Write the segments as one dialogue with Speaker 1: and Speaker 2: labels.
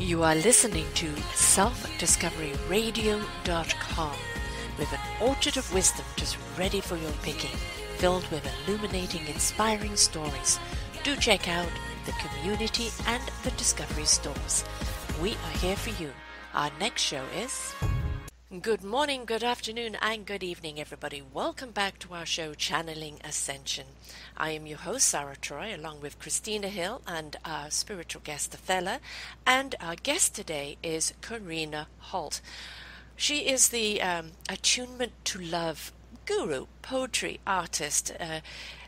Speaker 1: You are listening to selfdiscoveryradio.com with an orchard of wisdom just ready for your picking, filled with illuminating, inspiring stories. Do check out the community and the Discovery stores. We are here for you. Our next show is... Good morning, good afternoon, and good evening, everybody. Welcome back to our show, Channeling Ascension. I am your host, Sarah Troy, along with Christina Hill and our spiritual guest, Othello. And our guest today is Karina Holt. She is the attunement to love guru, poetry artist,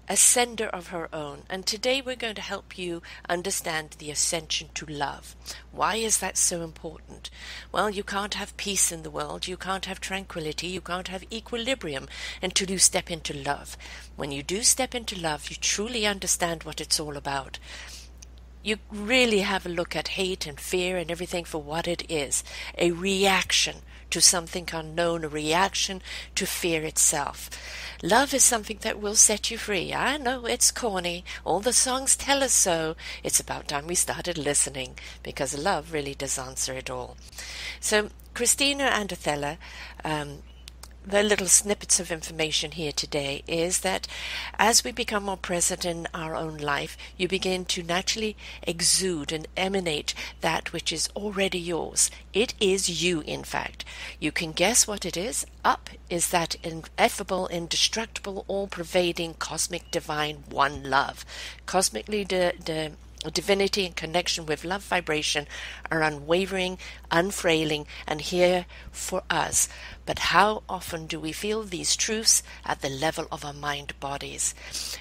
Speaker 1: a sender of her own. And today we're going to help you understand the ascension to love. Why is that so important? Well, you can't have peace in the world, you can't have tranquility, you can't have equilibrium until you step into love. When you do step into love, you truly understand what it's all about. You really have a look at hate and fear and everything for what it is, a reaction to something unknown, a reaction to fear itself. Love is something that will set you free. I know it's corny. All the songs tell us so. It's about time we started listening, because love really does answer it all. So Christina and Othello, the little snippets of information here today is that as we become more present in our own life, you begin to naturally exude and emanate that which is already yours. It is you, in fact. You can guess what it is. Up is that ineffable, indestructible, all-pervading, cosmic, divine one love. Cosmically, the divinity and connection with love vibration are unwavering, unfailing, and here for us. But how often do we feel these truths at the level of our mind bodies?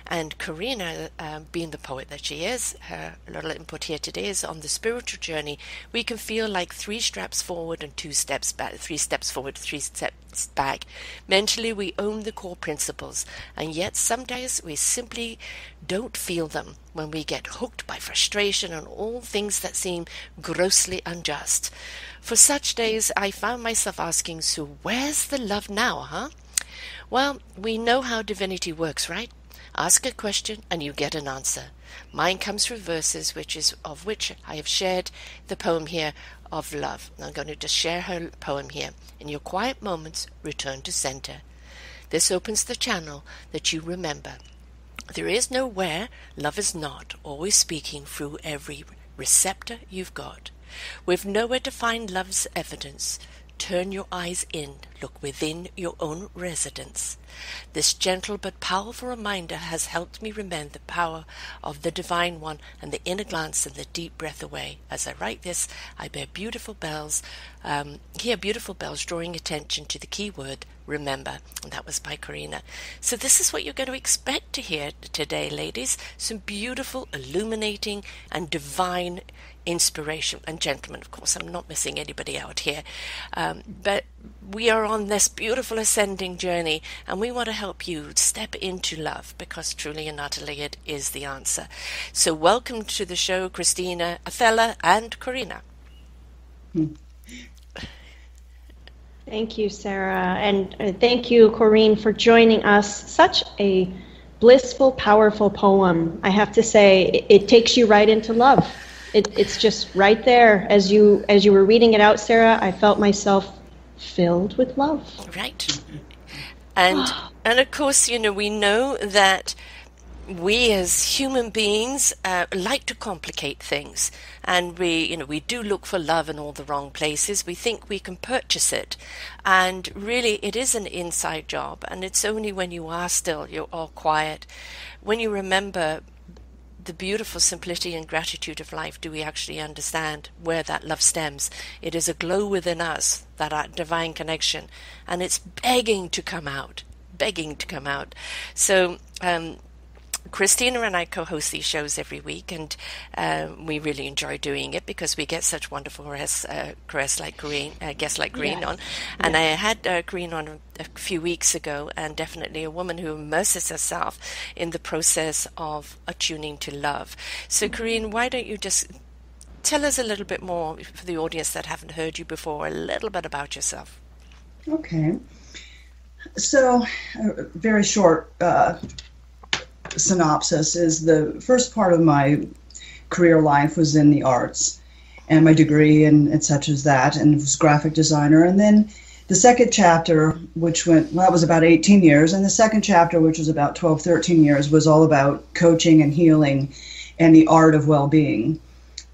Speaker 1: And Karina, being the poet that she is, her little input here today is on the spiritual journey. We can feel like 3 steps forward and 2 steps back, 3 steps forward, 3 steps back. Mentally, we own the core principles, and yet some days we simply don't feel them when we get hooked by frustration and all things that seem grossly unjust. For such days, I found myself asking, so where's the love now, huh? Well, we know how divinity works, right? Ask a question and you get an answer. Mine comes through verses, of which I have shared the poem here of love. I'm going to just share her poem here. In your quiet moments, return to center. This opens the channel that you remember. There is nowhere love is not, always speaking through every receptor you've got. With nowhere to find love's evidence, turn your eyes in, look within your own residence. This gentle but powerful reminder has helped me remember the power of the Divine One and the inner glance and the deep breath away. As I write this, I hear beautiful bells drawing attention to the key word, remember. And that was by Karina. So this is what you're going to expect to hear today, ladies. Some beautiful, illuminating, and divine inspiration. And gentlemen, of course, I'm not missing anybody out here. But we are on this beautiful ascending journey, and we want to help you step into love, because truly and utterly it is the answer. So welcome to the show, Christina, Othello, and Karina.
Speaker 2: Thank you, Sarah, and thank you, Corinne, for joining us. Such a blissful, powerful poem. I have to say, it takes you right into love. It's just right there. As you were reading it out, Sarah, I felt myself filled with love.
Speaker 1: Right. And of course, we know that we as human beings like to complicate things, and we do look for love in all the wrong places. We think we can purchase it, and really it is an inside job, and it's only when you are still, you're all quiet, when you remember the beautiful simplicity and gratitude of life, do we actually understand where that love stems. It is a glow within us, that divine connection, and it's begging to come out. So Christina and I co-host these shows every week, and we really enjoy doing it because we get such wonderful guests like Karine on. And I had Karine on a few weeks ago, and definitely a woman who immerses herself in the process of attuning to love. So Karine, why don't you just tell us a little bit more, for the audience that haven't heard you before, a little bit about yourself.
Speaker 3: Okay. So, very short synopsis is the first part of my career life was in the arts. and my degree and such as that, and was graphic designer. And then the second chapter, which that was about 18 years, and the second chapter, which was about 12, 13 years, was all about coaching and healing and the art of well-being.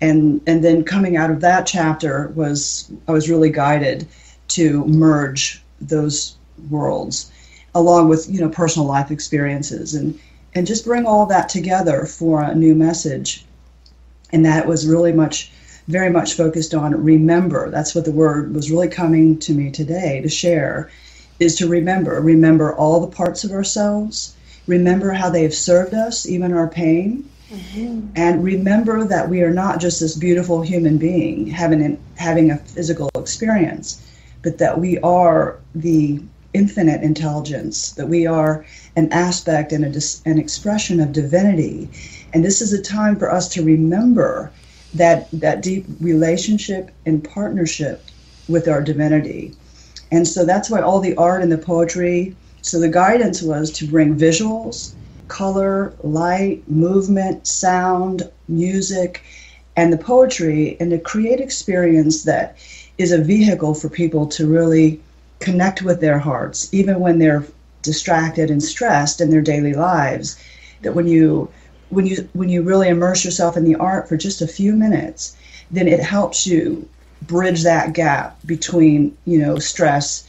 Speaker 3: And then coming out of that chapter I was really guided to merge those worlds, along with, personal life experiences, and just bring all that together for a new message. And that was really very much focused on remember. That's what the word was really coming to me today to share, is to remember all the parts of ourselves, remember how they have served us, even our pain, and remember that we are not just this beautiful human being having a physical experience, but that we are the infinite intelligence, that we are an aspect and an expression of divinity. And this is a time for us to remember that deep relationship and partnership with our divinity. And so that's why all the art and the poetry, so the guidance was to bring visuals, color, light, movement, sound, music, and the poetry, and to create experience that is a vehicle for people to really connect with their hearts, even when they're distracted and stressed in their daily lives. That when you really immerse yourself in the art for just a few minutes, then it helps you bridge that gap between, stress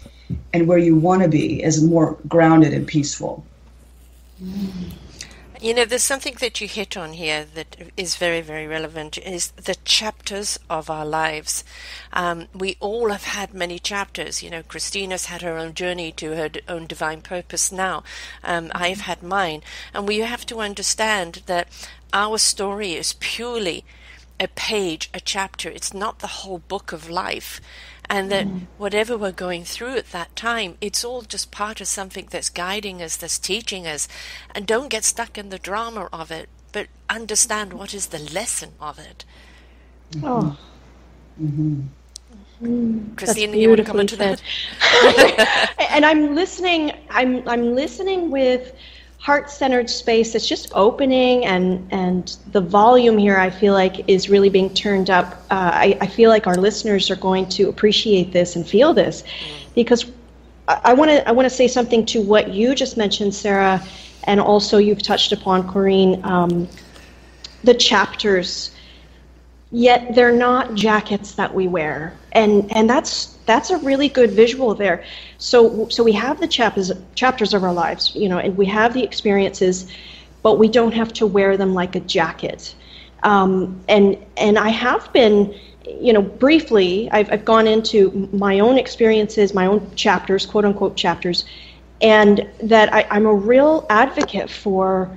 Speaker 3: and where you want to be as more grounded and peaceful.
Speaker 1: There's something that you hit on here that is very, very relevant, is the chapters of our lives. We all have had many chapters. Christina's had her own journey to her own divine purpose now. I've had mine. And we have to understand that our story is purely a page, a chapter. It's not the whole book of life. And that whatever we're going through at that time, it's all just part of something that's guiding us, that's teaching us. And don't get stuck in the drama of it, but understand what is the lesson of it.
Speaker 2: Oh.
Speaker 1: Christine, you want to comment to that?
Speaker 2: And I'm listening. I'm listening with heart-centered space that's just opening, and the volume here, I feel like, is really being turned up. I feel like our listeners are going to appreciate this and feel this, because I want to say something to what you just mentioned, Sarah, and also you've touched upon, Corinne, the chapters. Yet they're not jackets that we wear, and that's a really good visual there. So we have the chapters of our lives, and we have the experiences, but we don't have to wear them like a jacket. And I have been, briefly, I've gone into my own experiences, my own chapters, quote unquote chapters, and that I'm a real advocate for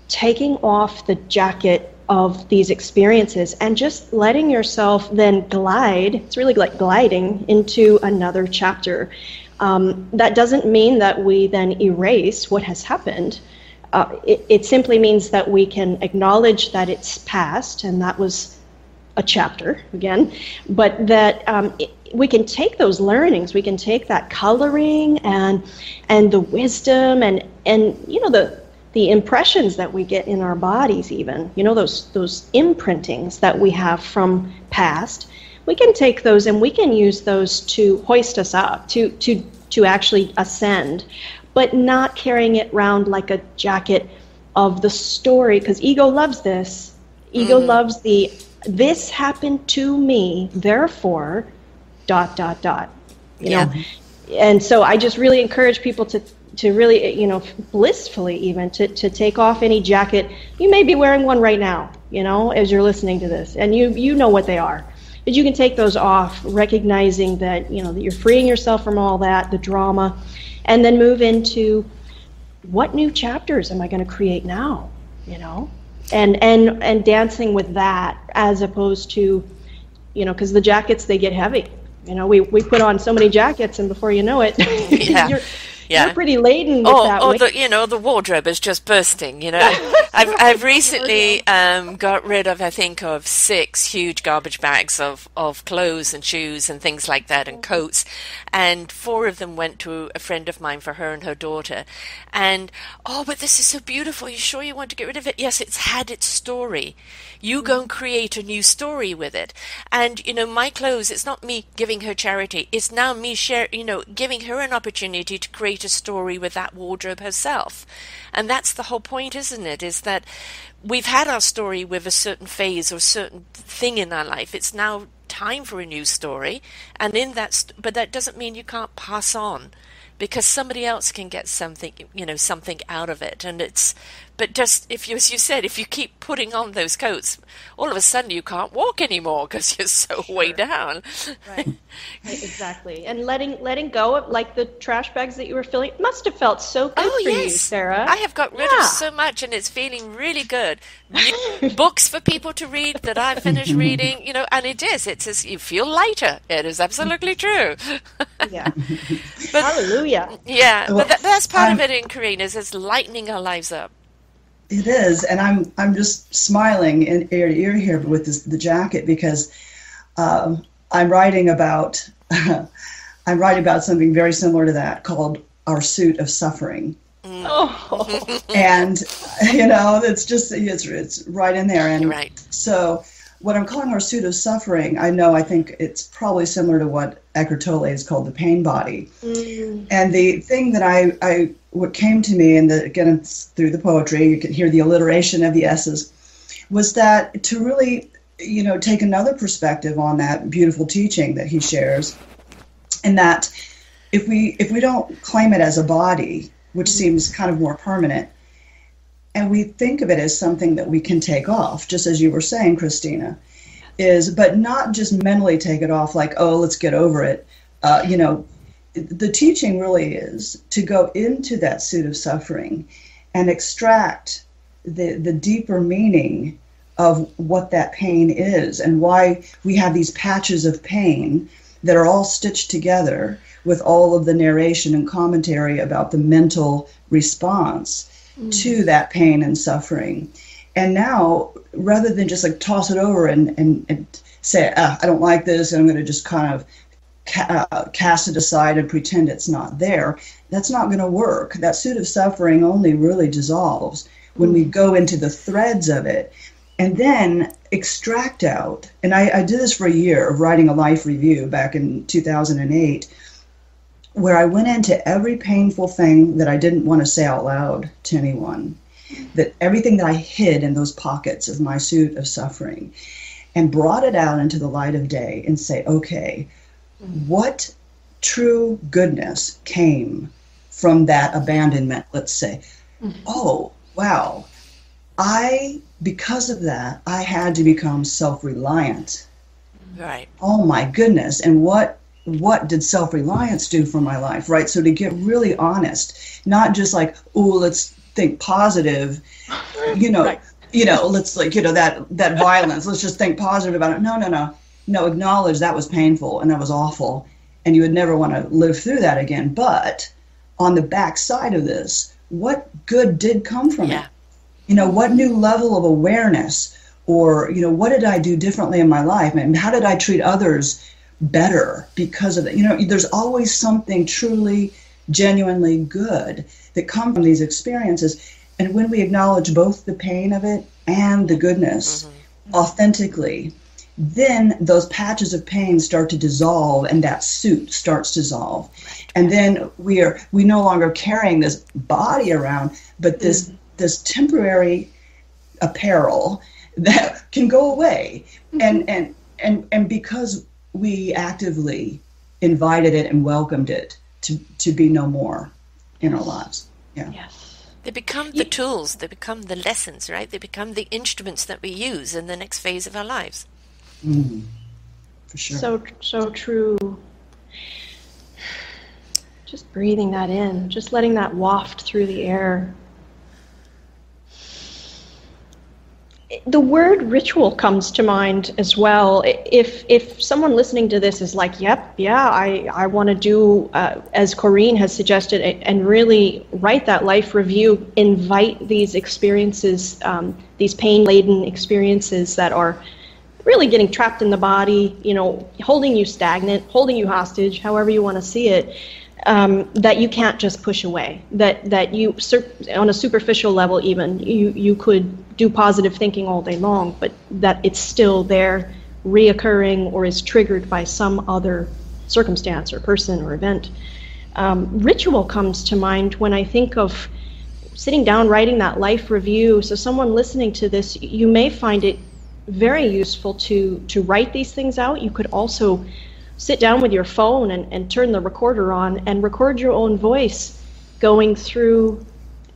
Speaker 2: taking off the jacket of these experiences and just letting yourself then glide. It's really like gliding into another chapter. That doesn't mean that we then erase what has happened. It simply means that we can acknowledge that it's past and that was a chapter again, but that we can take those learnings, we can take that coloring and the wisdom and the impressions that we get in our bodies, even, those imprintings that we have from past, we can take those and we can use those to hoist us up, to actually ascend, but not carrying it around like a jacket of the story, because ego loves this. Ego loves this happened to me, therefore, ... You know? And so I just really encourage people to really, blissfully even, to take off any jacket. You may be wearing one right now, as you're listening to this, and you know what they are. But you can take those off, recognizing that, that you're freeing yourself from all that, the drama, and then move into what new chapters am I going to create now, and dancing with that, as opposed to, because the jackets, they get heavy. We put on so many jackets, and before you know it,
Speaker 1: Yeah.
Speaker 2: You're pretty laden with that weight.
Speaker 1: The wardrobe is just bursting. I've recently got rid of, I think, of 6 huge garbage bags of clothes and shoes and things like that and coats, and 4 of them went to a friend of mine for her and her daughter. And but this is so beautiful. You sure you want to get rid of it? Yes, it's had its story. You go and create a new story with it. And my clothes, it's not me giving her charity. It's now me giving her an opportunity to create a story with that wardrobe herself. And that's the whole point, isn't it? Is that we've had our story with a certain phase or certain thing in our life. It's now time for a new story. And but that doesn't mean you can't pass on, because somebody else can get something out of it. And but just as you said, if you keep putting on those coats, all of a sudden you can't walk anymore because you're so way down.
Speaker 2: Right, exactly. And letting go of, like, the trash bags that you were filling, it must have felt so good for you, Sarah.
Speaker 1: I have got rid of so much, and it's feeling really good. Books for people to read that I finished reading, and it is. It's as you feel lighter. It is absolutely true.
Speaker 2: Yeah. But, hallelujah.
Speaker 1: Yeah, well, but that's part of it in Corinne, is lightening our lives up.
Speaker 3: It is, and I'm just smiling in ear to ear here with the jacket, because I'm writing about something very similar to that, called Our Suit of Suffering.
Speaker 2: Oh.
Speaker 3: And it's right in there. And
Speaker 1: right.
Speaker 3: So what I'm calling Our Suit of Suffering, I think it's probably similar to what Eckhart Tolle has called the pain body. And the thing that what came to me, and again through the poetry, you can hear the alliteration of the S's, was that to really, take another perspective on that beautiful teaching that he shares, and that if we don't claim it as a body, which seems kind of more permanent, and we think of it as something that we can take off, just as you were saying, Christina, but not just mentally take it off like, oh, let's get over it. The teaching really is to go into that suit of suffering and extract the deeper meaning of what that pain is, and why we have these patches of pain that are all stitched together with all of the narration and commentary about the mental response to that pain and suffering. And now, rather than just like toss it over and say, I don't like this, and I'm going to just kind of cast it aside and pretend it's not there, that's not going to work. That suit of suffering only really dissolves when we go into the threads of it and then extract out. And I did this for a year of writing a life review back in 2008, where I went into every painful thing that I didn't want to say out loud to anyone, that everything that I hid in those pockets of my suit of suffering, and brought it out into the light of day and say, okay, what true goodness came from that abandonment, let's say. Oh, wow. Because of that, I had to become self-reliant.
Speaker 1: Right.
Speaker 3: Oh my goodness. And what did self-reliance do for my life, right? So to get really honest, not just like, oh, let's think positive,
Speaker 2: Right.
Speaker 3: Let's that violence, let's just think positive about it. No, acknowledge that was painful and that was awful, and you would never want to live through that again. But on the back side of this, what good did come from it? What new level of awareness, or, what did I do differently in my life? And how did I treat others better because of it? There's always something truly, genuinely good that comes from these experiences. And when we acknowledge both the pain of it and the goodness authentically, then those patches of pain start to dissolve, and that suit starts to dissolve. And then we no longer carrying this body around, but this temporary apparel that can go away. And because we actively invited it and welcomed it to be no more in our lives. Yeah.
Speaker 2: Yes.
Speaker 1: They become the tools, they become the lessons, right? They become the instruments that we use in the next phase of our lives.
Speaker 3: For sure.
Speaker 2: So true. Just breathing that in, just letting that waft through the air. The word ritual comes to mind as well. If someone listening to this is like, yep, yeah, I want to do, as Corinne has suggested, and really write that life review, invite these experiences, these pain-laden experiences that are really getting trapped in the body, holding you stagnant, holding you hostage, however you want to see it, that you can't just push away, that you, on a superficial level even, you could do positive thinking all day long, but that it's still there, reoccurring, or is triggered by some other circumstance or person or event. Ritual comes to mind when I think of sitting down, writing that life review. So someone listening to this, you may find it very useful to write these things out. You could also sit down with your phone and turn the recorder on and record your own voice going through,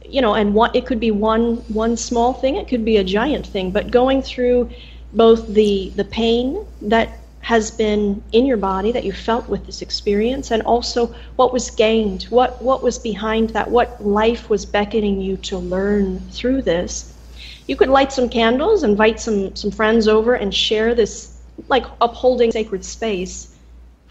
Speaker 2: and it could be one small thing, it could be a giant thing, but going through both the pain that has been in your body that you felt with this experience, and also what was gained, what was behind that, what life was beckoning you to learn through this. You could light some candles, invite some friends over, and share this, like upholding sacred space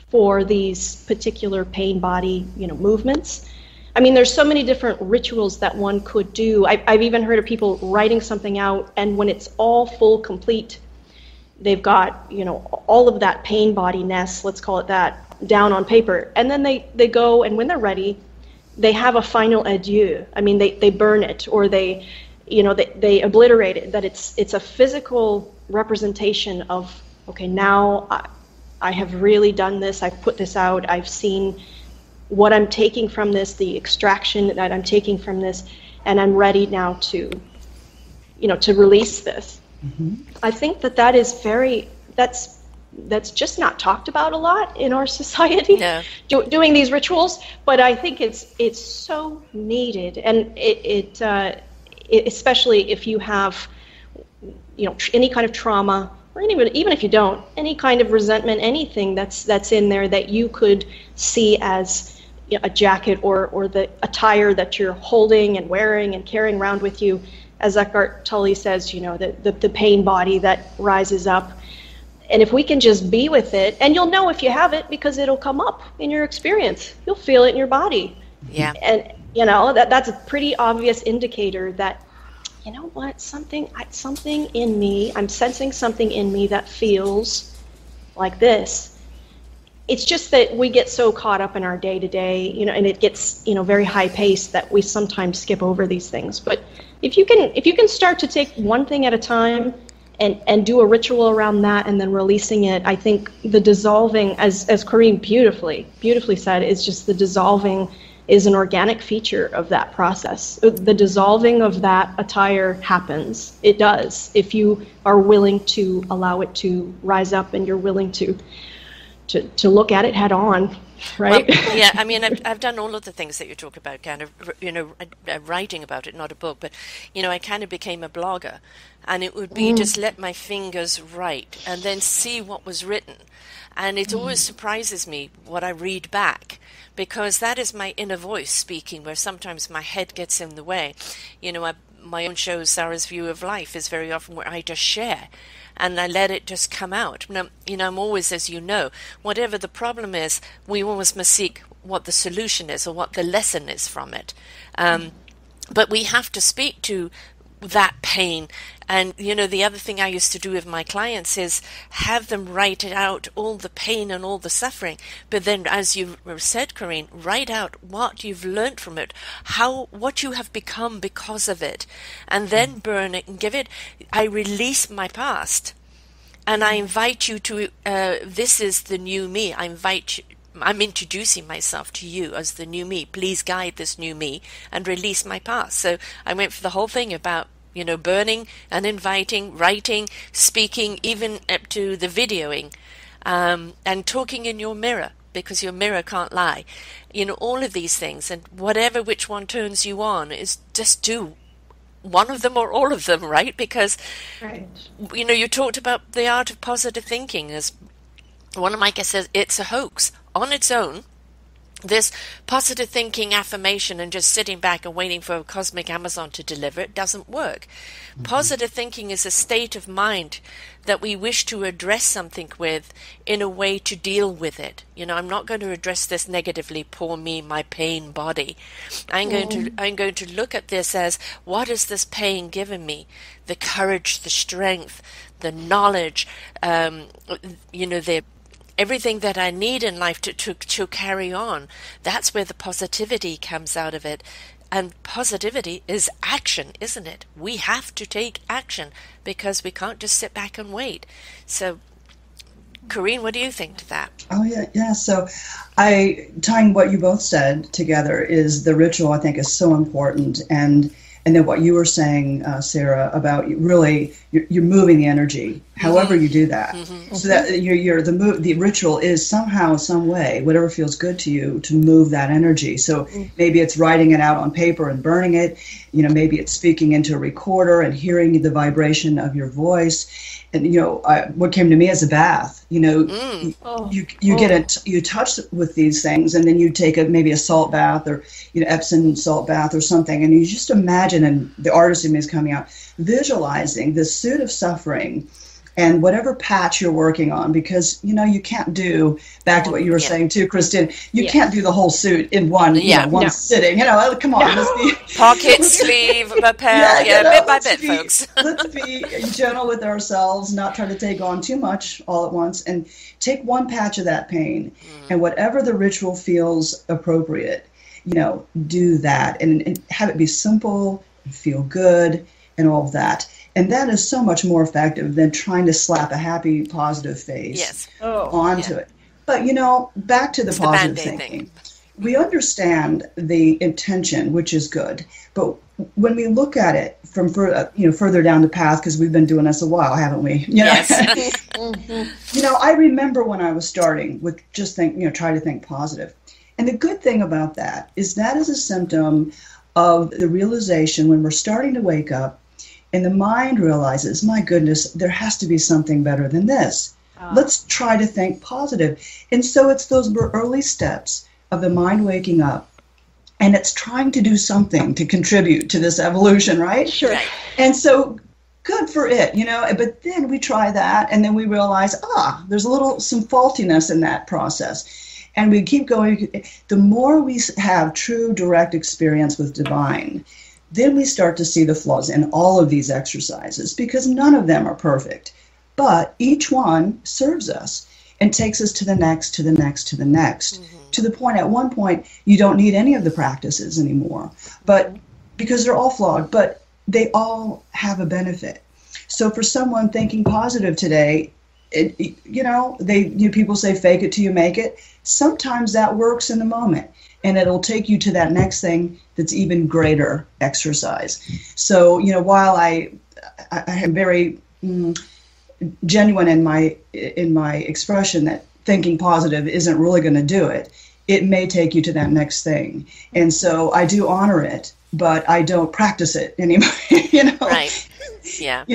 Speaker 2: for these particular pain body, movements. I mean, there's so many different rituals that one could do. I've even heard of people writing something out, and when it's all full, complete, they've got, all of that pain body-ness, let's call it that, down on paper. And then they go, and when they're ready, they have a final adieu. I mean, they burn it, or they obliterate it, that it's a physical representation of, okay, now I have really done this, I've put this out, I've seen what I'm taking from this, the extraction that I'm taking from this, and I'm ready now to release this. Mm-hmm. I think that is that's just not talked about a lot in our society. No. Doing these rituals, but I think it's so needed, and it especially if you have any kind of trauma, or even if you don't, any kind of resentment, anything that's in there that you could see as a jacket or the attire that you're holding and wearing and carrying around with you, as Eckhart Tolle says, the pain body that rises up. And if we can just be with it, and you'll know if you have it because it'll come up in your experience. You'll feel it in your body. Yeah. And that's a pretty obvious indicator that, something in me, I'm sensing something in me that feels like this. It's just that we get so caught up in our day-to-day, and it gets, very high-paced that we sometimes skip over these things. But if you can start to take one thing at a time and do a ritual around that, and then releasing it, I think the dissolving, as Corinne beautifully said, is just the dissolving is an organic feature of that process. The dissolving of that attire happens. It does, if you are willing to allow it to rise up and you're willing to look at it head on, right?
Speaker 1: Well, yeah, I mean, I've done all of the things that you talk about, kind of, writing about it, not a book, but, I kind of became a blogger, and it would be just let my fingers write and then see what was written. And it always surprises me what I read back, because that is my inner voice speaking, where sometimes my head gets in the way. My own show, Sarah's View of Life, is very often where I just share and I let it just come out. Now, I'm always, as whatever the problem is, we always must seek what the solution is or what the lesson is from it. But we have to speak to that pain. And, the other thing I used to do with my clients is have them write it out, all the pain and all the suffering. But then, as you said, Corinne, write out what you've learned from it, what you have become because of it, and then burn it and give it. I release my past, and I invite you to, this is the new me. I'm introducing myself to you as the new me. Please guide this new me and release my past. So I went for the whole thing about, burning and inviting, writing, speaking, even up to the videoing, and talking in your mirror, because your mirror can't lie. All of these things, and which one turns you on, is just do one of them or all of them, right? Because, right. You talked about the art of positive thinking as one of my guests says, it's a hoax. On its own, This positive thinking affirmation and just sitting back and waiting for a cosmic Amazon to deliver it doesn't work. Mm-hmm. Positive thinking is a state of mind that we wish to address something with in a way to deal with it. You know, I'm not going to address this negatively, poor me, my pain body. I'm going to look at this as, what is this pain giving me? The courage, the strength, the knowledge, everything that I need in life to carry on. That's where the positivity comes out of it. And positivity is action, isn't it? We have to take action because we can't just sit back and wait. So, Corrine, what do you think to that?
Speaker 3: Oh, yeah. So tying what you both said together is the ritual, I think, is so important. And then what you were saying, Sarah, about really you're moving the energy, however you do that, so that the ritual is somehow, some way, whatever feels good to you, to move that energy. So maybe it's writing it out on paper and burning it. You know, maybe it's speaking into a recorder and hearing the vibration of your voice. And what came to me as a bath. You touch with these things, and then you take maybe a salt bath or Epsom salt bath or something, and you just imagine, and the artist in me is coming out, visualizing this suit of suffering and whatever patch you're working on, because you can't do, back to what you were saying too, Kristen, you can't do the whole suit in one sitting. Come on, let's be
Speaker 1: pocket, sleeve, lapel, bit by bit, folks.
Speaker 3: Let's be gentle with ourselves, not try to take on too much all at once, and take one patch of that pain, and whatever the ritual feels appropriate, do that, and have it be simple, and feel good, and all of that. And that is so much more effective than trying to slap a happy, positive face onto it. But, back to the positive thinking. We understand the intention, which is good. But when we look at it from further down the path, because we've been doing this a while, haven't we?
Speaker 1: Yes.
Speaker 3: I remember when I was starting with just try to think positive. And the good thing about that is a symptom of the realization when we're starting to wake up, and the mind realizes, my goodness, there has to be something better than this. Let's try to think positive. And so it's those early steps of the mind waking up, and it's trying to do something to contribute to this evolution, right?
Speaker 2: Sure.
Speaker 1: Right.
Speaker 3: And so good for it, but then we try that, and then we realize, there's some faultiness in that process. And we keep going. The more we have true direct experience with divine, then we start to see the flaws in all of these exercises, because none of them are perfect. But each one serves us and takes us to the next, to the next, to the next, to the point, at one point, you don't need any of the practices anymore, but because they're all flawed, but they all have a benefit. So for someone thinking positive today, people say fake it till you make it. Sometimes that works in the moment, and it'll take you to that next thing that's even greater exercise. So, while I am very genuine in my expression that thinking positive isn't really going to do it, it may take you to that next thing. And so I do honor it, but I don't practice it anymore,
Speaker 1: Right. Yeah.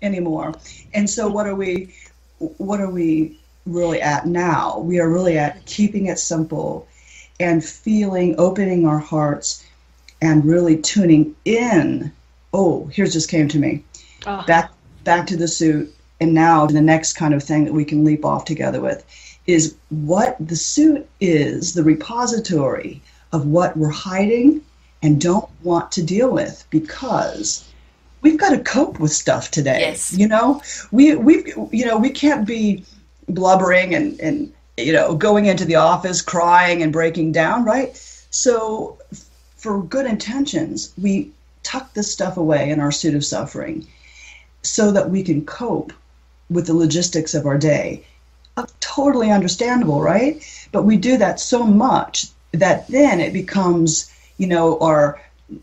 Speaker 3: Anymore. And so what are we really at now? We are really at keeping it simple and opening our hearts and really tuning in. Here's just came to me. Back to the suit, and now the next kind of thing that we can leap off together with is what the suit is, the repository of what we're hiding and don't want to deal with, because we've got to cope with stuff today.
Speaker 1: Yes.
Speaker 3: We can't be blubbering and going into the office crying and breaking down, right? So for good intentions, we tuck this stuff away in our suit of suffering so that we can cope with the logistics of our day. Totally understandable, right? But we do that so much that then it becomes, our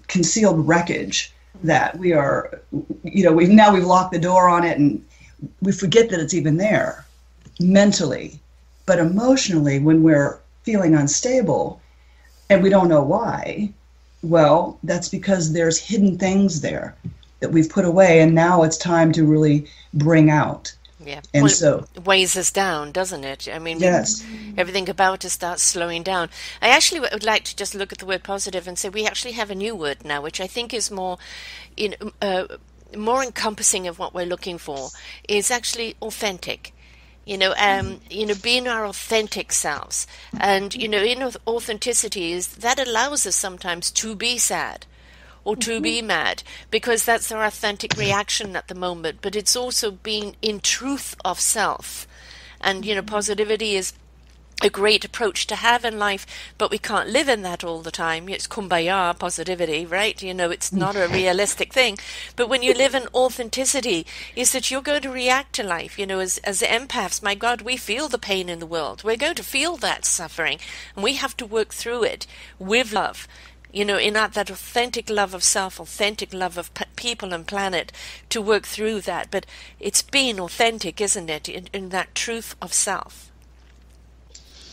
Speaker 3: concealed wreckage that we are, we've locked the door on it, and we forget that it's even there mentally. But emotionally, when we're feeling unstable and we don't know why, well, that's because there's hidden things there that we've put away, and now it's time to really bring out.
Speaker 1: Yeah.
Speaker 3: And
Speaker 1: well,
Speaker 3: so
Speaker 1: it weighs us down, doesn't it? I mean,
Speaker 3: yes,
Speaker 1: everything about us starts slowing down. I actually would like to just look at the word positive and say we actually have a new word now, which I think is more, more encompassing of what we're looking for. Is actually authentic. Being our authentic selves, and in authenticity is that allows us sometimes to be sad or to be mad, because that's our authentic reaction at the moment. But it's also being in truth of self. And, positivity is a great approach to have in life, but we can't live in that all the time. It's kumbaya positivity, right? It's not a realistic thing. But when you live in authenticity, is that you're going to react to life. As empaths, my God, we feel the pain in the world. We're going to feel that suffering, and we have to work through it with love. In that authentic love of self, authentic love of people and planet, to work through that. But it's being authentic, isn't it, in that truth of self?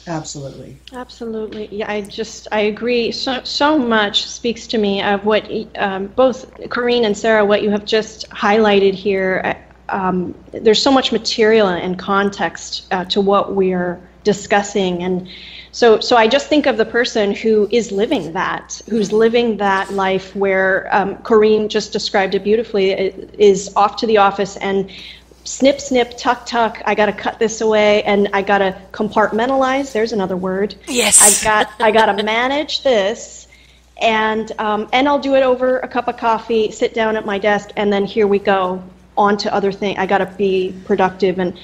Speaker 3: Absolutely.
Speaker 2: Absolutely. Yeah, I agree. So much speaks to me of what both Corinne and Sarah, what you have just highlighted here. There's so much material and context to what we're discussing, and so I just think of the person who is living that, who's living that life where Corinne just described it beautifully, is off to the office and snip, snip, tuck, tuck, I got to cut this away, and I got to compartmentalize, there's another word.
Speaker 1: Yes.
Speaker 2: I got to manage this, and I'll do it over a cup of coffee, sit down at my desk, and then here we go, on to other things. I got to be productive, and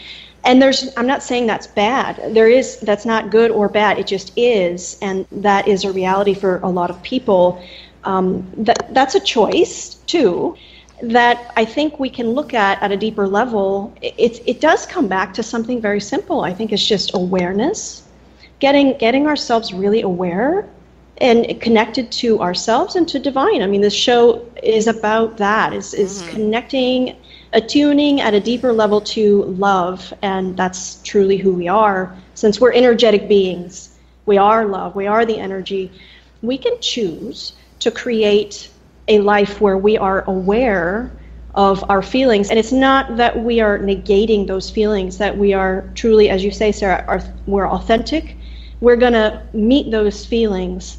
Speaker 2: I'm not saying that's bad. That's not good or bad, it just is, and that is a reality for a lot of people. That's a choice, too, that I think we can look at a deeper level. It does come back to something very simple. I think it's just awareness, getting ourselves really aware and connected to ourselves and to divine. I mean, this show is about that, is connecting, attuning at a deeper level to love, and that's truly who we are. Since we're energetic beings, we are love, we are the energy. We can choose to create a life where we are aware of our feelings, and it's not that we are negating those feelings, that we are truly, as you say, Sarah, we're authentic. We're going to meet those feelings,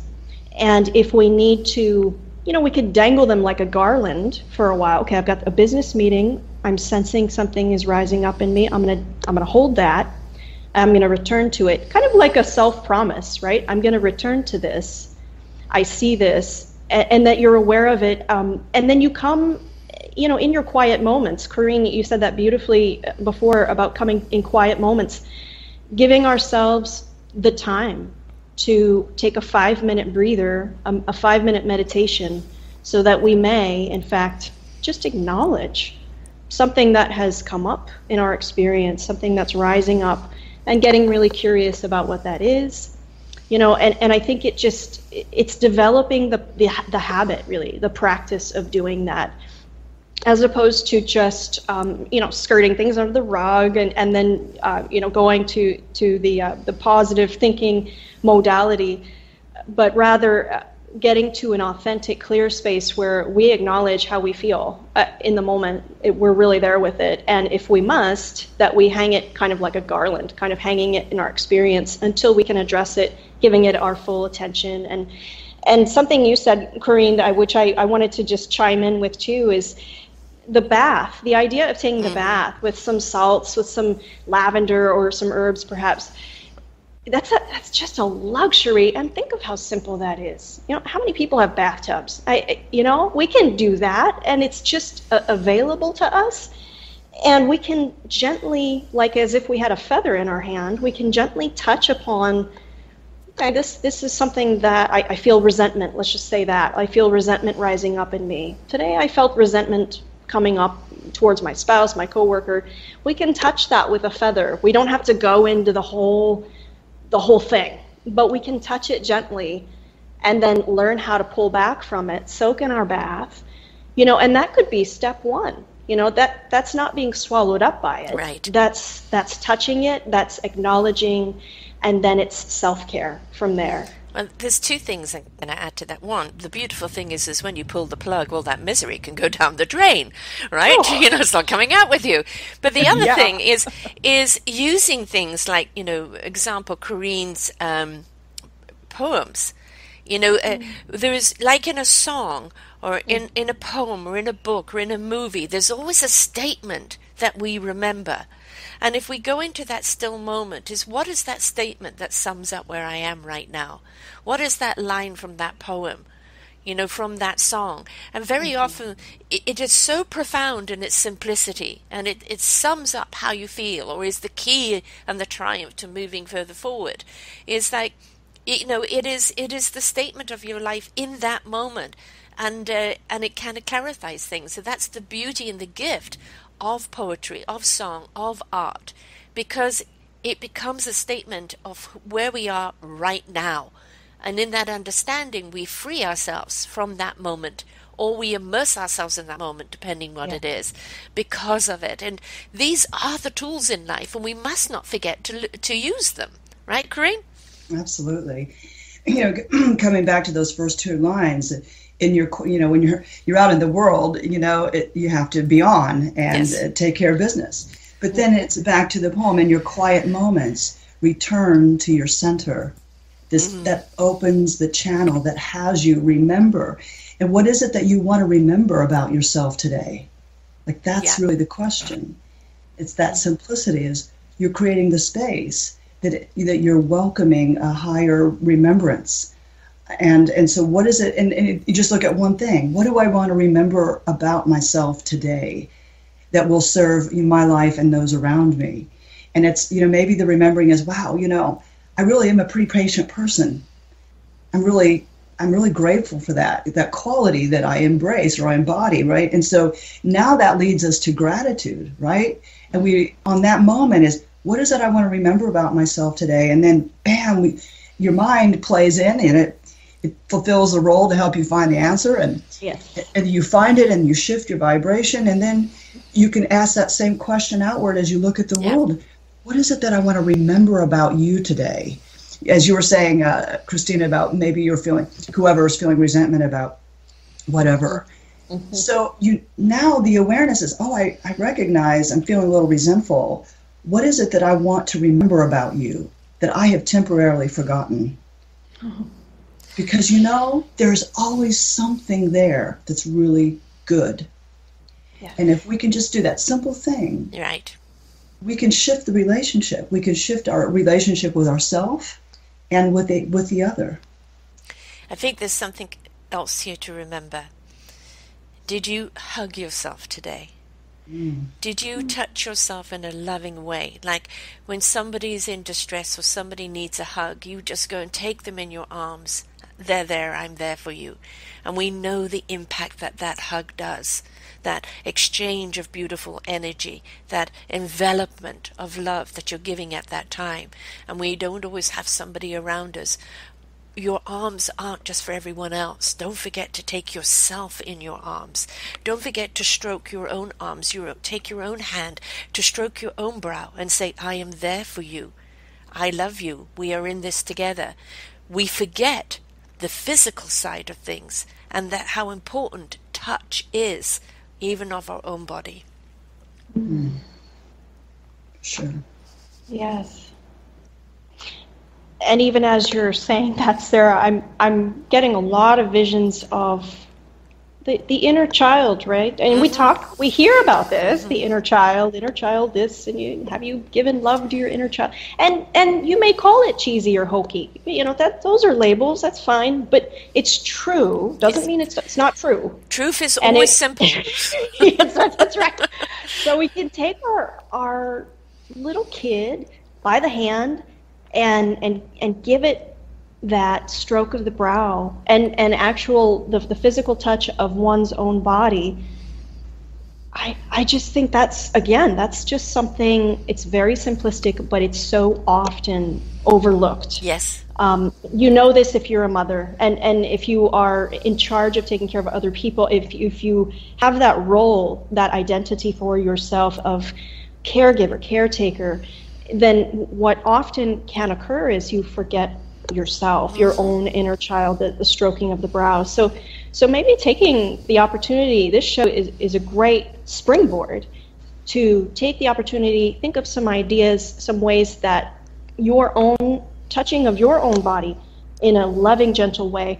Speaker 2: and if we need to, we could dangle them like a garland for a while. Okay, I've got a business meeting, I'm sensing something is rising up in me, I'm gonna hold that, I'm gonna return to it, kind of like a self-promise, right? I'm gonna return to this, I see this, and that you're aware of it, and then you come, in your quiet moments. Corinne, you said that beautifully before about coming in quiet moments, giving ourselves the time to take a 5-minute breather, a 5-minute meditation, so that we may, in fact, just acknowledge something that has come up in our experience, something that's rising up, and getting really curious about what that is. And I think it's developing the habit, really, the practice of doing that, as opposed to just skirting things under the rug and then going to the positive thinking modality, but rather getting to an authentic, clear space where we acknowledge how we feel in the moment. We're really there with it, and if we must, that we hang it kind of like a garland, kind of hanging it in our experience until we can address it, giving it our full attention. And something you said, Corinne, which I wanted to just chime in with too, is the bath. The idea of taking the bath with some salts, with some lavender or some herbs perhaps, that's just a luxury. And think of how simple that is. How many people have bathtubs? We can do that, and it's just available to us. And we can gently, like as if we had a feather in our hand, we can gently touch upon, okay, this is something that I feel resentment, let's just say that. I feel resentment rising up in me. Today I felt resentment coming up towards my spouse, my coworker. We can touch that with a feather. We don't have to go into the whole thing, but we can touch it gently and then learn how to pull back from it, soak in our bath, and that could be step one. That's not being swallowed up by it.
Speaker 1: Right.
Speaker 2: That's touching it, that's acknowledging, and then it's self-care from there.
Speaker 1: Well, there's two things I'm going to add to that. One, the beautiful thing is when you pull the plug, all that misery can go down the drain, right?
Speaker 2: Oh.
Speaker 1: It's not coming out with you. But the other
Speaker 3: Yeah.
Speaker 1: thing is using things like, example, Corinne's poems. There is, like in a song or in a poem or in a book or in a movie, there's always a statement that we remember. And if we go into that still moment, what is that statement that sums up where I am right now? What is that line from that poem, from that song? And very often it is so profound in its simplicity, and it sums up how you feel, or is the key and the triumph to moving further forward. It's like, it is the statement of your life in that moment, and it kind of clarifies things. So that's the beauty and the gift of poetry, of song, of art, because it becomes a statement of where we are right now. And in that understanding, we free ourselves from that moment, or we immerse ourselves in that moment, depending what it is, because of it. And these are the tools in life, and we must not forget to use them. Right, Corinne?
Speaker 3: Absolutely. Coming back to those first two lines, in your, when you're out in the world, you have to be on and take care of business. But then it's back to the poem. In your quiet moments, return to your center. That opens the channel that has you remember. And what is it that you want to remember about yourself today? Like, that's really the question. It's that simplicity, is you're creating the space that you're welcoming a higher remembrance. And so what is it? And you just look at one thing. What do I want to remember about myself today that will serve my life and those around me? And it's, maybe the remembering is, wow, I really am a pretty patient person. I'm really grateful for that quality that I embrace or I embody, right? And so now that leads us to gratitude, right? And we, on that moment, is, what is it I want to remember about myself today? And then, bam, your mind plays in, and it fulfills the role to help you find the answer, and you find it, and you shift your vibration, and then you can ask that same question outward as you look at the world. What is it that I want to remember about you today? As you were saying, Christina, about maybe whoever is feeling resentment about whatever. Mm-hmm. So now the awareness is, I recognize I'm feeling a little resentful. What is it that I want to remember about you that I have temporarily forgotten? Mm-hmm. Because, there's always something there that's really good. Yeah. And if we can just do that simple thing,
Speaker 1: right,
Speaker 3: we can shift the relationship. We can shift our relationship with ourselves and with the other.
Speaker 1: I think there's something else here to remember. Did you hug yourself today? Did you touch yourself in a loving way? Like when somebody's in distress or somebody needs a hug, you just go and take them in your arms. They're there, I'm there for you. And we know the impact that hug does. That exchange of beautiful energy, that envelopment of love that you're giving at that time. And we don't always have somebody around us. Your arms aren't just for everyone else. Don't forget to take yourself in your arms. Don't forget to stroke your own arms. Take your own hand to stroke your own brow and say, I am there for you. I love you. We are in this together. We forget the physical side of things and that how important touch is, even of our own body.
Speaker 3: Sure.
Speaker 2: Yes. And even as you're saying that, Sarah, I'm getting a lot of visions of the inner child, right? And we hear about this, the inner child this, and have you given love to your inner child? And you may call it cheesy or hokey. Those are labels, that's fine, but it's true. Doesn't mean it's not true.
Speaker 1: Truth is always simple.
Speaker 2: Yes, that's right. So we can take our little kid by the hand and give it that stroke of the brow and the physical touch of one's own body. I just think that's just something, it's very simplistic, but it's so often overlooked.
Speaker 1: Yes.
Speaker 2: This if you're a mother and if you are in charge of taking care of other people, if you have that role, that identity for yourself of caregiver, caretaker, then what often can occur is you forget yourself, your own inner child, the stroking of the brows. So maybe taking the opportunity, this show is a great springboard to take the opportunity, think of some ideas, some ways that your own touching of your own body in a loving, gentle way,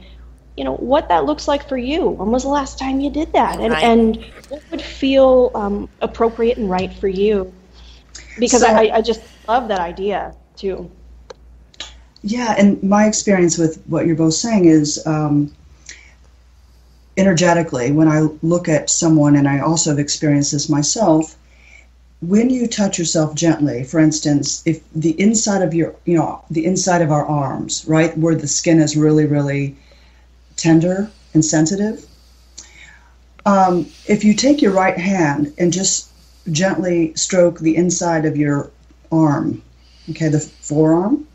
Speaker 2: what that looks like for you. When was the last time you did that? And what would feel appropriate and right for you? Because I just love that idea too.
Speaker 3: Yeah, and my experience with what you're both saying is energetically, when I look at someone, and I also have experienced this myself, when you touch yourself gently, for instance, if the inside of the inside of our arms, right, where the skin is really, really tender and sensitive, if you take your right hand and just gently stroke the inside of your arm, okay, the forearm,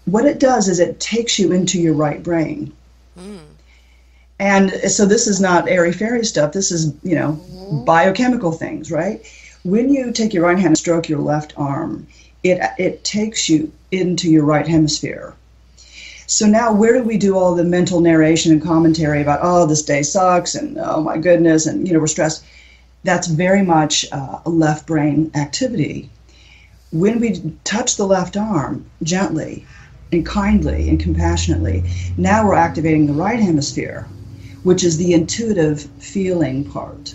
Speaker 3: what it does is it takes you into your right brain. And so this is not airy-fairy stuff. This is, biochemical things, right? When you take your right hand and stroke your left arm, it takes you into your right hemisphere. So now where do we do all the mental narration and commentary about, oh, this day sucks, and oh my goodness, and we're stressed? That's very much a left brain activity. When we touch the left arm gently and kindly and compassionately, now we're activating the right hemisphere, which is the intuitive feeling part.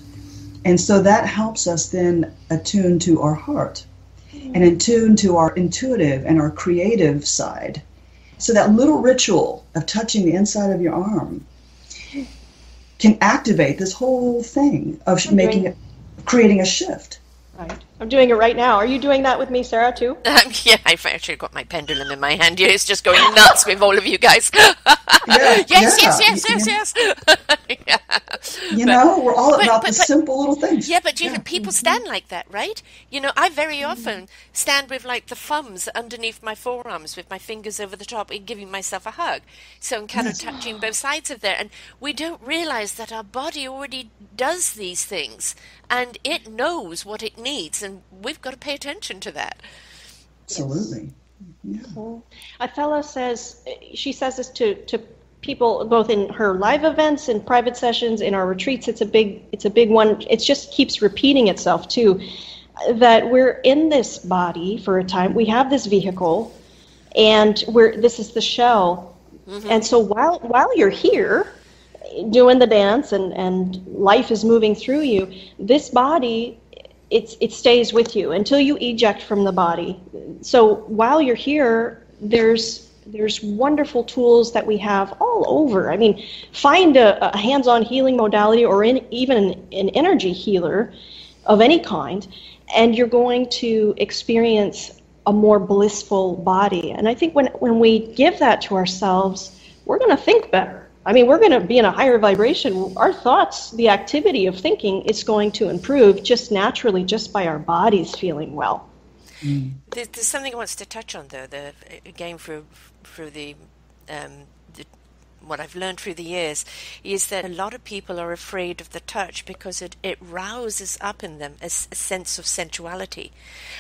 Speaker 3: And so that helps us then attune to our heart and attune to our intuitive and our creative side. So that little ritual of touching the inside of your arm can activate this whole thing of creating a shift.
Speaker 2: Right. I'm doing it right now. Are you doing that with me, Sarah, too?
Speaker 1: Yeah, I've actually got my pendulum in my hand here. It's just going nuts with all of you guys. Yes.
Speaker 3: Yeah. We're all about the simple little things.
Speaker 1: Yeah, but people stand like that, right? I very often stand with like the thumbs underneath my forearms with my fingers over the top and giving myself a hug. So I'm kind of touching both sides of there. And we don't realize that our body already does these things and it knows what it needs. And we've got to pay attention to that.
Speaker 3: Absolutely. Yeah.
Speaker 2: Athela says, she says this to people both in her live events and private sessions, in our retreats. It's a big one. It just keeps repeating itself too, that we're in this body for a time. We have this vehicle, and this is the shell. Mm-hmm. And so while you're here doing the dance and life is moving through you, this body, it stays with you until you eject from the body. So while you're here, there's wonderful tools that we have all over. I mean, find a hands-on healing modality or even an energy healer of any kind, and you're going to experience a more blissful body. And I think when we give that to ourselves, we're going to think better. I mean, we're going to be in a higher vibration. Our thoughts, the activity of thinking, is going to improve just naturally, just by our bodies feeling well.
Speaker 1: Mm. There's something I want to touch on, though. Again, through the what I've learned through the years is that a lot of people are afraid of the touch because it rouses up in them a sense of sensuality,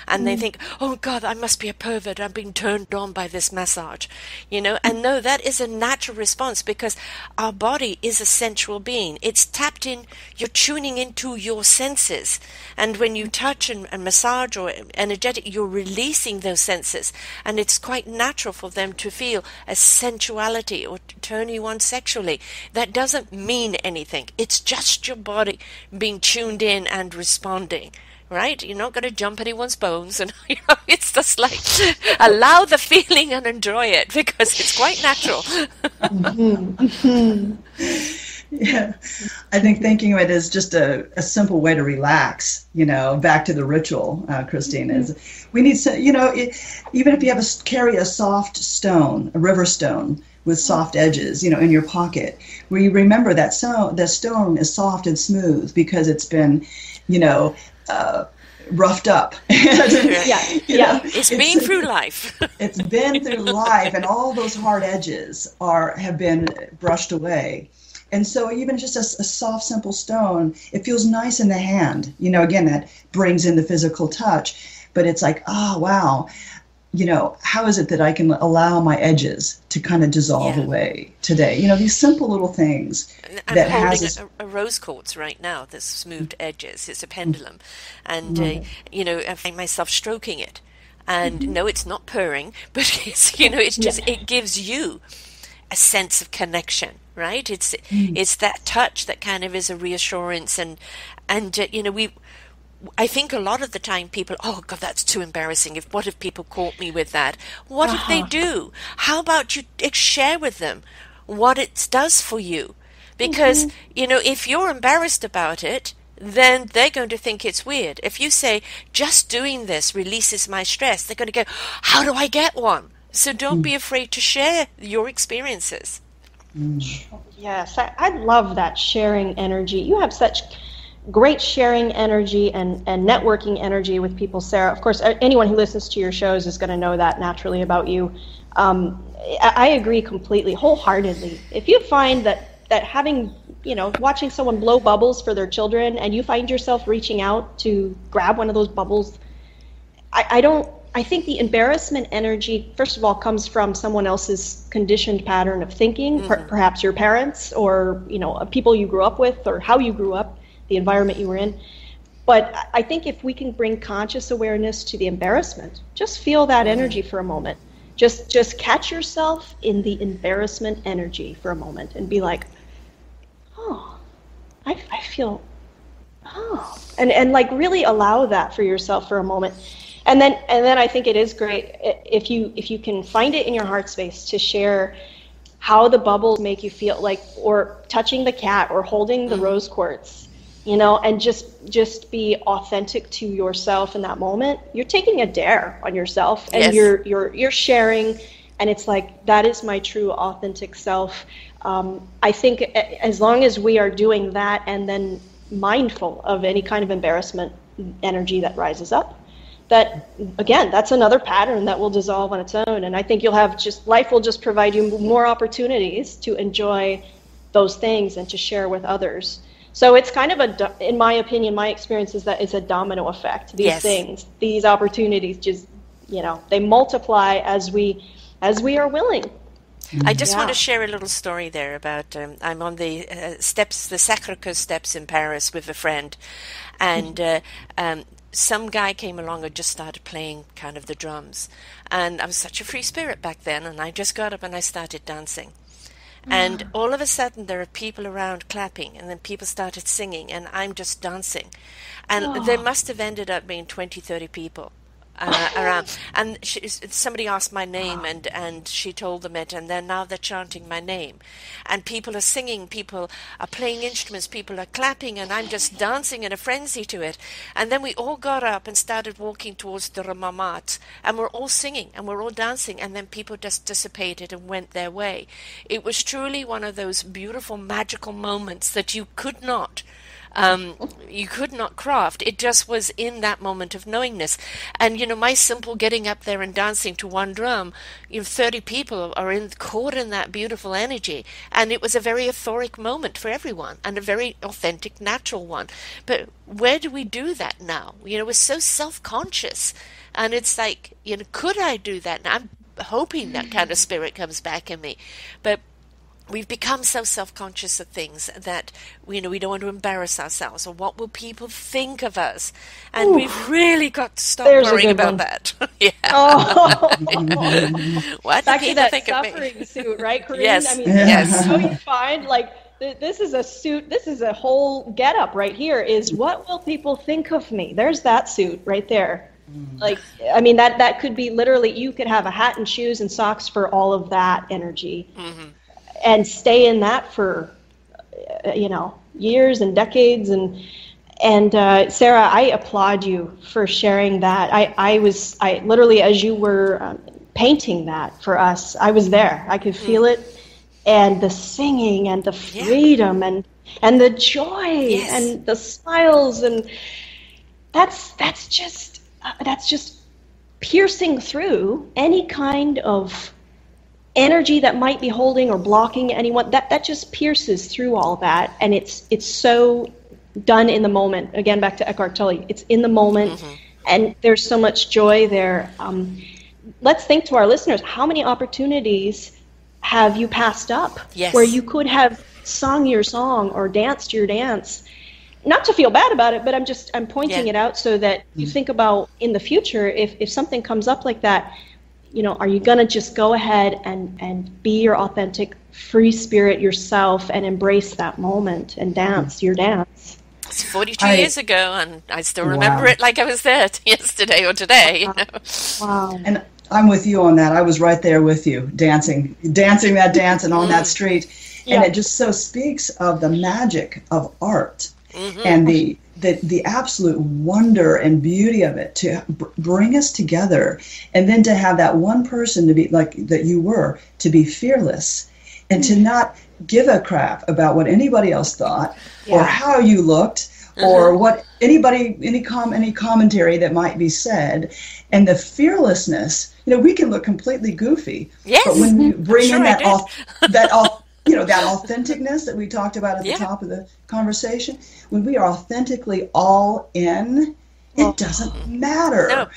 Speaker 1: and they think, oh God, I must be a pervert, I'm being turned on by this massage, and no, that is a natural response, because our body is a sensual being. It's tapped in, you're tuning into your senses, and when you touch and massage or energetic, you're releasing those senses, and it's quite natural for them to feel a sensuality or turn you on sexually. That doesn't mean anything. It's just your body being tuned in and responding, right? You're not going to jump anyone's bones, and it's just like allow the feeling and enjoy it, because it's quite natural.
Speaker 3: Yeah, I think thinking of it as just a simple way to relax, back to the ritual, Christine, is we need to, even if you carry a soft stone, a river stone with soft edges, in your pocket, where you remember that the stone is soft and smooth because it's been, roughed up.
Speaker 1: It's been through life.
Speaker 3: It's been through life, and all those hard edges have been brushed away. And so even just a soft, simple stone, it feels nice in the hand. Again, that brings in the physical touch. But it's like, oh, wow, how is it that I can allow my edges to kind of dissolve away today? These simple little things.
Speaker 1: I'm holding a rose quartz right now, this smoothed edges. It's a pendulum. And, I find myself stroking it. And no, it's not purring, but it's, it's just, it gives you a sense of connection, right? It's that touch that kind of is a reassurance. And I think a lot of the time people, oh God, that's too embarrassing. What if people caught me with that? What if they do? How about you share with them what it does for you? Because, if you're embarrassed about it, then they're going to think it's weird. If you say, just doing this releases my stress, they're going to go, how do I get one? So don't be afraid to share your experiences.
Speaker 2: Yes, I love that sharing energy. You have such great sharing energy and networking energy with people, Sarah. Of course, anyone who listens to your shows is going to know that naturally about you. I agree completely, wholeheartedly. If you find that having, watching someone blow bubbles for their children and you find yourself reaching out to grab one of those bubbles, I think the embarrassment energy, first of all, comes from someone else's conditioned pattern of thinking, perhaps your parents or, people you grew up with or how you grew up, the environment you were in. But I think if we can bring conscious awareness to the embarrassment, just feel that energy for a moment. Just catch yourself in the embarrassment energy for a moment and be like, I feel, and like really allow that for yourself for a moment. And then I think it is great if you can find it in your heart space to share how the bubbles make you feel, like, or touching the cat or holding the rose quartz, and just be authentic to yourself in that moment. You're taking a dare on yourself, and you're sharing, and it's like, that is my true authentic self. I think as long as we are doing that and then mindful of any kind of embarrassment energy that rises up, that, again, that's another pattern that will dissolve on its own. And I think life will just provide you more opportunities to enjoy those things and to share with others. So it's kind of in my opinion, my experience is that it's a domino effect. These things, these opportunities, just, they multiply as we are willing.
Speaker 1: I just want to share a little story there about, I'm on the steps, the Sacré-Cœur steps in Paris with a friend, and some guy came along and just started playing kind of the drums. And I was such a free spirit back then, and I just got up and I started dancing. And all of a sudden there are people around clapping, and then people started singing, and I'm just dancing. And there must have ended up being 20, 30 people around. And somebody asked my name, and she told them it, and now they're chanting my name. And people are singing, people are playing instruments, people are clapping, and I'm just dancing in a frenzy to it. And then we all got up and started walking towards the Montmartre, and we're all singing, and we're all dancing, and then people just dissipated and went their way. It was truly one of those beautiful, magical moments that you could not craft. It just was in that moment of knowingness. And, my simple getting up there and dancing to one drum, 30 people are caught in that beautiful energy. And it was a very euphoric moment for everyone, and a very authentic, natural one. But where do we do that now? We're so self-conscious. And it's like, could I do that? And I'm hoping that kind of spirit comes back in me. But we've become so self-conscious of things that we don't want to embarrass ourselves, or what will people think of us? And we've really got to stop worrying about that. What do people think of me?
Speaker 2: Suffering suit, right, Corinne?
Speaker 1: Yes.
Speaker 2: I mean, yes. So you find, like, this is a suit, this is a whole get-up right here, is what will people think of me? There's that suit right there. Like, I mean, that could be literally, you could have a hat and shoes and socks for all of that energy. And stay in that for, years and decades. And Sarah, I applaud you for sharing that. I literally, as you were painting that for us, I was there. I could feel it, and the singing and the freedom and the joy and the smiles, and that's just piercing through any kind of energy that might be holding or blocking anyone. That just pierces through all that, and it's so done in the moment. Again, back to Eckhart Tolle, it's in the moment, and there's so much joy there. let's think to our listeners, how many opportunities have you passed up where you could have sung your song or danced your dance? Not to feel bad about it, but I'm pointing it out so that you think about in the future, if something comes up like that, are you going to just go ahead and be your authentic free spirit yourself and embrace that moment and dance your dance?
Speaker 1: It's 42 years ago, and I still remember it like I was there yesterday or today.
Speaker 2: Wow.
Speaker 3: And I'm with you on that. I was right there with you, dancing that dance and on that street. And it just so speaks of the magic of art and the absolute wonder and beauty of it to bring us together, and then to have that one person to be like that you were, to be fearless and to not give a crap about what anybody else thought or how you looked or what any commentary that might be said. And the fearlessness, we can look completely goofy, but when you bring in that authenticness that we talked about at the top of the conversation, when we are authentically all in, it doesn't matter.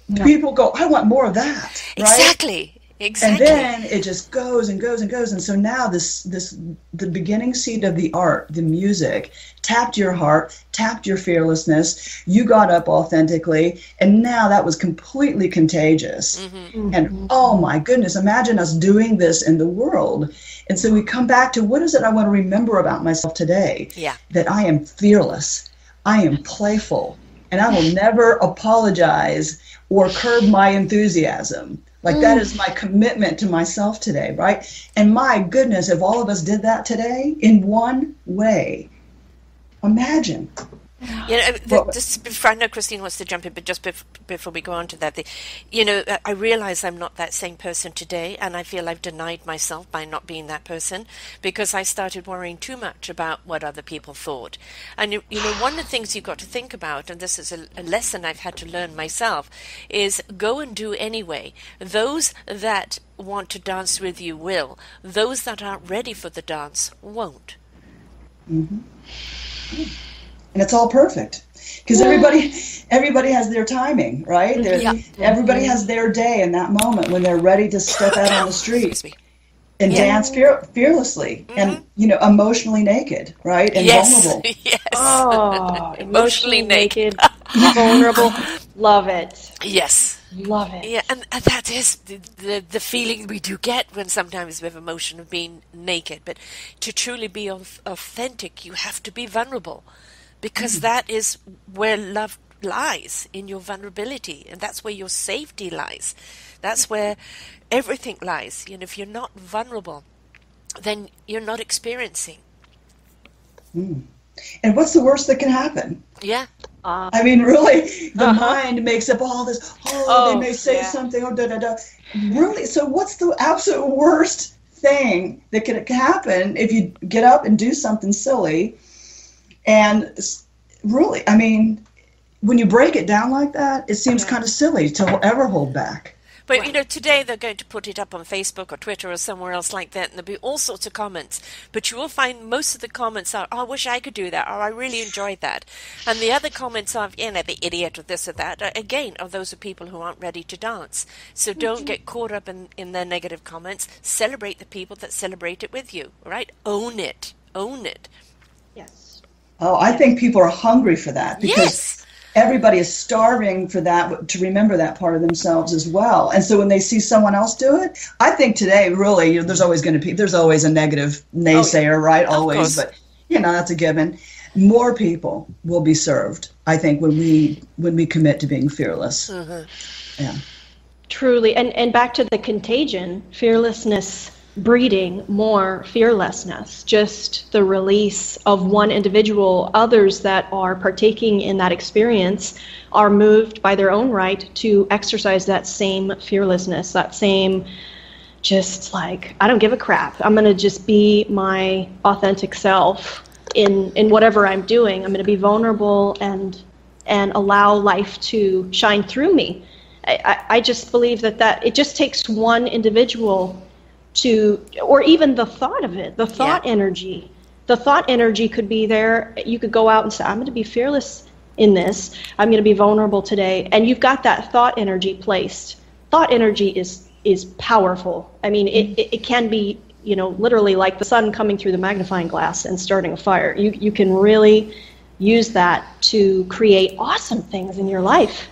Speaker 3: No. People go, I want more of that. Right?
Speaker 1: Exactly.
Speaker 3: And then it just goes and goes and goes. And so now the beginning seed of the art, the music, tapped your heart, tapped your fearlessness. You got up authentically, and now that was completely contagious. And oh my goodness, imagine us doing this in the world. And so we come back to, what is it I want to remember about myself today? That I am fearless, I am playful, and I will never apologize or curb my enthusiasm. Like that is my commitment to myself today, right? And my goodness, if all of us did that today in one way, imagine.
Speaker 1: I know Christine wants to jump in, but just before we go on to that, I realize I'm not that same person today, and I feel I've denied myself by not being that person because I started worrying too much about what other people thought. And one of the things you've got to think about, and this is a lesson I've had to learn myself, is go and do anyway. Those that want to dance with you will. Those that aren't ready for the dance won't.
Speaker 3: And it's all perfect because everybody has their timing, right? Everybody has their day in that moment when they're ready to step out on the street and dance fearlessly and emotionally naked, right? And vulnerable.
Speaker 1: Yes.
Speaker 2: Oh, emotionally naked, vulnerable. Love it.
Speaker 1: Yes.
Speaker 2: Love it.
Speaker 1: Yeah, and that is the feeling we do get when sometimes we have emotion of being naked. But to truly be authentic, you have to be vulnerable. Because that is where love lies, in your vulnerability, and that's where your safety lies. That's where everything lies. If you're not vulnerable, then you're not experiencing.
Speaker 3: And what's the worst that can happen?
Speaker 1: Yeah.
Speaker 3: I mean, really, the mind makes up all this, they may say something, Really? So what's the absolute worst thing that can happen if you get up and do something silly? And really, I mean, when you break it down like that, it seems kind of silly to ever hold back.
Speaker 1: But, today they're going to put it up on Facebook or Twitter or somewhere else like that, and there'll be all sorts of comments. But you will find most of the comments are, I wish I could do that, or I really enjoyed that. And the other comments are, the idiot or this or that, again, are those of people who aren't ready to dance. So don't get caught up in their negative comments. Celebrate the people that celebrate it with you, right? Own it. Own it.
Speaker 2: Yes.
Speaker 3: Oh, I think people are hungry for that because everybody is starving for that, to remember that part of themselves as well. And so when they see someone else do it, I think today, really, there's always a negative naysayer, right? Always, but that's a given. More people will be served, I think, when we commit to being fearless. Yeah.
Speaker 2: Truly, and back to the contagion, fearlessness breeding more fearlessness, just the release of one individual. Others that are partaking in that experience are moved by their own right to exercise that same fearlessness, that same just like, I don't give a crap. I'm going to just be my authentic self in whatever I'm doing. I'm going to be vulnerable and allow life to shine through me. I just believe that it just takes one individual to, or even the thought of it, the thought energy. The thought energy could be there. You could go out and say, I'm going to be fearless in this. I'm going to be vulnerable today. And you've got that thought energy placed thought energy is powerful. I mean, it can be, literally like the sun coming through the magnifying glass and starting a fire. You can really use that to create awesome things in your life.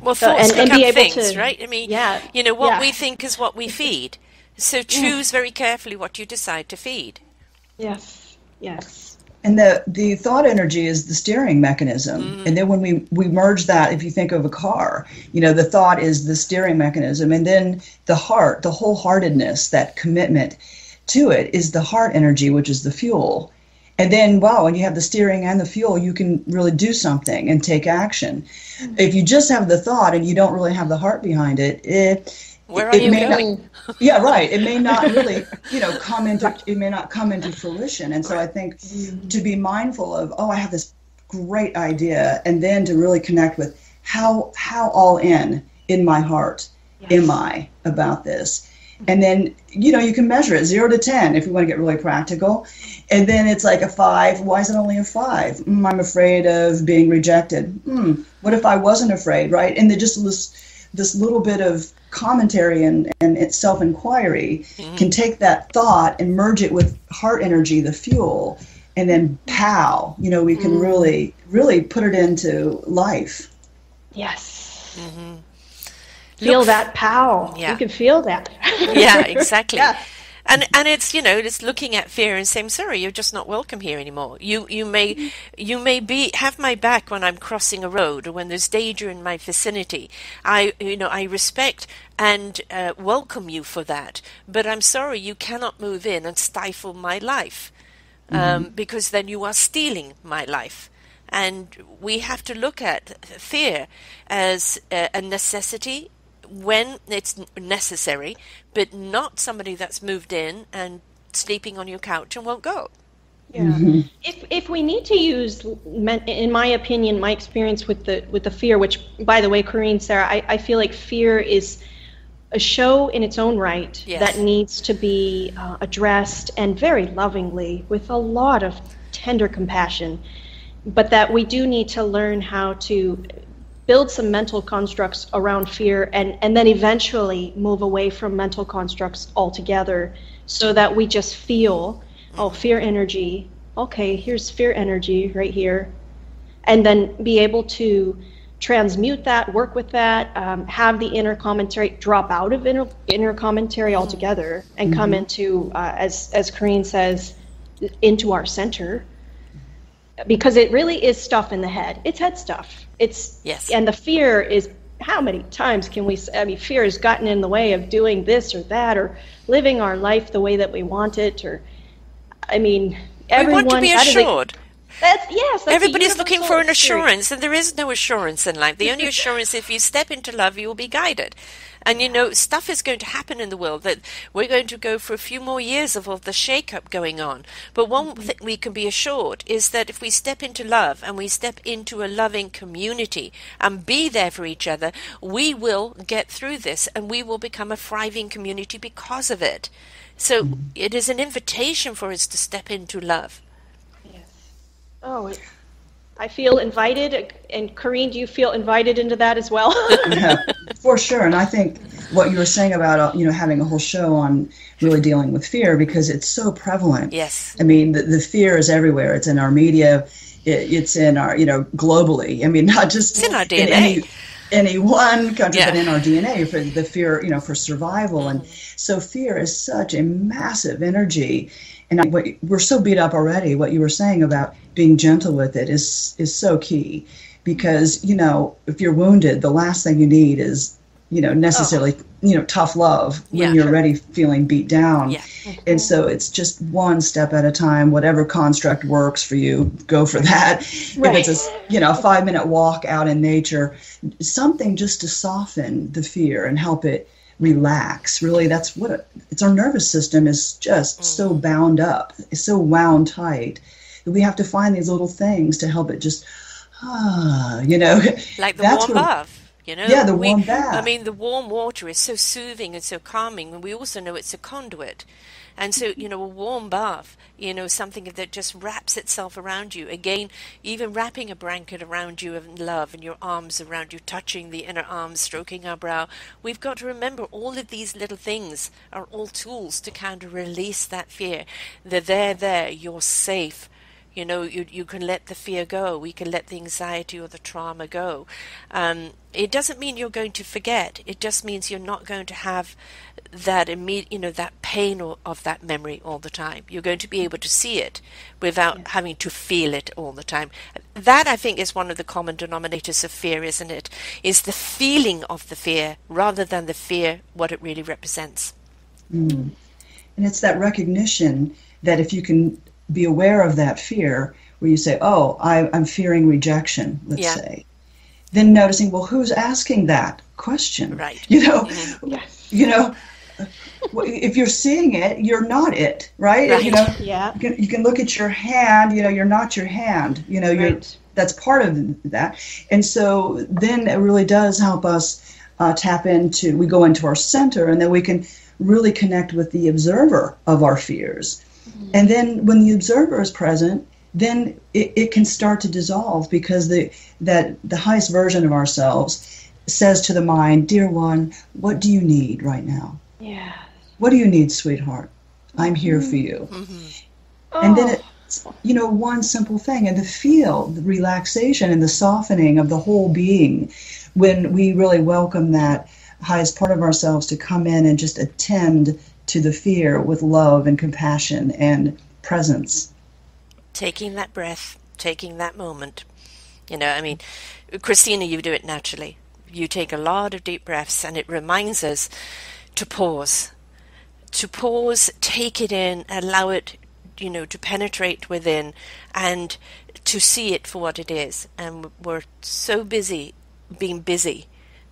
Speaker 1: Well, thoughts become
Speaker 2: be able
Speaker 1: things,
Speaker 2: to,
Speaker 1: right? I mean,
Speaker 2: yeah,
Speaker 1: what we think is what we feed. So choose very carefully what you decide to feed.
Speaker 2: Yes.
Speaker 3: And the thought energy is the steering mechanism. And then when we merge that, if you think of a car, the thought is the steering mechanism. And then the heart, the wholeheartedness, that commitment to it is the heart energy, which is the fuel. And then, when you have the steering and the fuel, you can really do something and take action. If you just have the thought and you don't really have the heart behind it,
Speaker 1: where are you going?
Speaker 3: Yeah, right. It may not really, it may not come into fruition. And so I think to be mindful of, I have this great idea, and then to really connect with how all in my heart am I about this? And then, you can measure it 0 to 10 if you want to get really practical. And then it's like a 5. Why is it only a 5? I'm afraid of being rejected. What if I wasn't afraid, right? And then just this little bit of commentary and self-inquiry can take that thought and merge it with heart energy, the fuel, and then pow, we can really, really put it into life.
Speaker 2: Yes. Feel that pow.
Speaker 1: Yeah.
Speaker 2: You can feel that.
Speaker 1: Yeah, exactly.
Speaker 2: Yeah.
Speaker 1: And it's it's looking at fear and saying, sorry, you're just not welcome here anymore. You may have my back when I'm crossing a road or when there's danger in my vicinity. I respect and welcome you for that. But I'm sorry, you cannot move in and stifle my life, because then you are stealing my life. And we have to look at fear as a necessity when it's necessary, but not somebody that's moved in and sleeping on your couch and won't go.
Speaker 2: Yeah. If we need to use, in my opinion, my experience with the fear, which, by the way, Corinne, Sarah, I feel like fear is a show in its own right that needs to be addressed, and very lovingly, with a lot of tender compassion, but that we do need to learn how to build some mental constructs around fear, and then eventually move away from mental constructs altogether, so that we just feel, fear energy, okay, here's fear energy right here, and then be able to transmute that, work with that, have the inner commentary drop out of inner commentary altogether, and come into, as Corinne says, into our center. Because it really is stuff in the head. It's head stuff. And the fear is, how many times can we, fear has gotten in the way of doing this or that, or living our life the way that we want it, or, everyone.
Speaker 1: We want to be assured.
Speaker 2: That's
Speaker 1: everybody's looking for an assurance, and there is no assurance in life. The only assurance, if you step into love, you will be guided. And stuff is going to happen in the world that we're going to go for a few more years of all the shake-up going on. But one thing we can be assured is that if we step into love and we step into a loving community and be there for each other, we will get through this, and we will become a thriving community because of it. So it is an invitation for us to step into love.
Speaker 2: I feel invited, and Corinne, do you feel invited into that as well?
Speaker 3: Yeah, for sure. And I think what you were saying about having a whole show on really dealing with fear, because it's so prevalent.
Speaker 1: Yes.
Speaker 3: The fear is everywhere. It's in our media. It's in our globally. Not just
Speaker 1: it's in our DNA.
Speaker 3: In any one country, but in our DNA, for the fear, for survival. And so fear is such a massive energy. And we're so beat up already. What you were saying about being gentle with it is so key, because if you're wounded, the last thing you need is necessarily tough love when you're already feeling beat down. Yeah. And so it's just one step at a time. Whatever construct works for you, go for that. Right. If it's a 5-minute walk out in nature, something just to soften the fear and help it relax. Really, that's what it's. Our nervous system is just so bound up, it's so wound tight, that we have to find these little things to help it just,
Speaker 1: like the warm bath.
Speaker 3: The warm bath.
Speaker 1: The warm water is so soothing and so calming, and we also know it's a conduit. And so, a warm bath, something that just wraps itself around you. Again, even wrapping a blanket around you of love and your arms around you, touching the inner arms, stroking our brow. We've got to remember all of these little things are all tools to kind of release that fear. They're there, you're safe. You can let the fear go. We can let the anxiety or the trauma go. It doesn't mean you're going to forget. It just means you're not going to have that immediate, that pain of that memory all the time. You're going to be able to see it without having to feel it all the time. That, I think, is one of the common denominators of fear, isn't it? Is the feeling of the fear rather than the fear, what it really represents.
Speaker 3: And it's that recognition that if you can be aware of that fear, where you say, oh, I'm fearing rejection, let's say. Then noticing, well, who's asking that question?
Speaker 1: Right.
Speaker 2: Yes.
Speaker 3: If you're seeing it, you're not it, right?
Speaker 2: Yeah.
Speaker 3: You can look at your hand, you're not your hand. That's part of that. And so then it really does help us we go into our center, and then we can really connect with the observer of our fears. And then when the observer is present, then it can start to dissolve, because the highest version of ourselves says to the mind, dear one, what do you need right now?
Speaker 2: Yeah.
Speaker 3: What do you need, sweetheart? I'm here for you. And then it's, one simple thing, and to feel the relaxation and the softening of the whole being when we really welcome that highest part of ourselves to come in and just attend to the fear with love and compassion and presence.
Speaker 1: Taking that breath, taking that moment. Christina, you do it naturally. You take a lot of deep breaths, and it reminds us to pause. To pause, take it in, allow it, to penetrate within, and to see it for what it is. And we're so busy being busy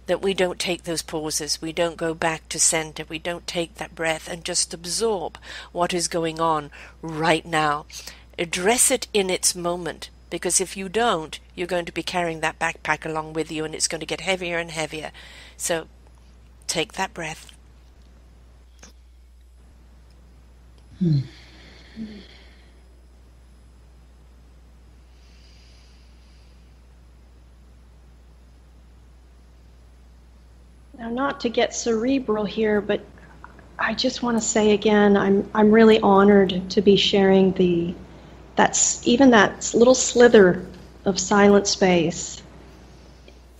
Speaker 1: that we don't take those pauses, we don't go back to center, we don't take that breath and just absorb what is going on right now. Address it in its moment, because if you don't, you're going to be carrying that backpack along with you, and it's going to get heavier and heavier. So take that breath.
Speaker 2: Now, not to get cerebral here, but I just want to say again, I'm really honored to be sharing that little slither of silent space.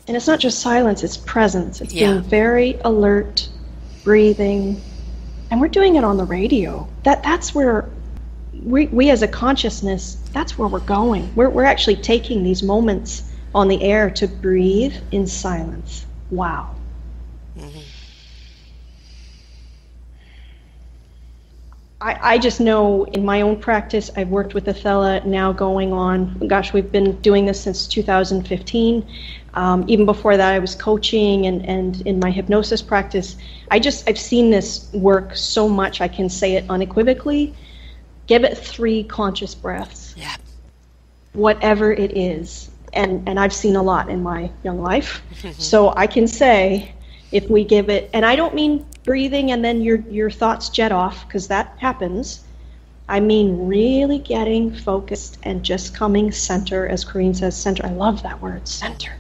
Speaker 2: And it's not just silence, it's presence. It's being very alert, breathing, and we're doing it on the radio. That's where we as a consciousness, that's where we're going. We're actually taking these moments on the air to breathe in silence. Wow. I just know in my own practice, I've worked with Athela now going on, we've been doing this since 2015. Even before that, I was coaching and in my hypnosis practice. I've seen this work so much, I can say it unequivocally. Give it 3 conscious breaths.
Speaker 1: Yeah.
Speaker 2: Whatever it is. And I've seen a lot in my young life. So I can say, if we give it, and I don't mean breathing and then your thoughts jet off, because that happens. I mean really getting focused and just coming center, as Corinne says, center. I love that word, center.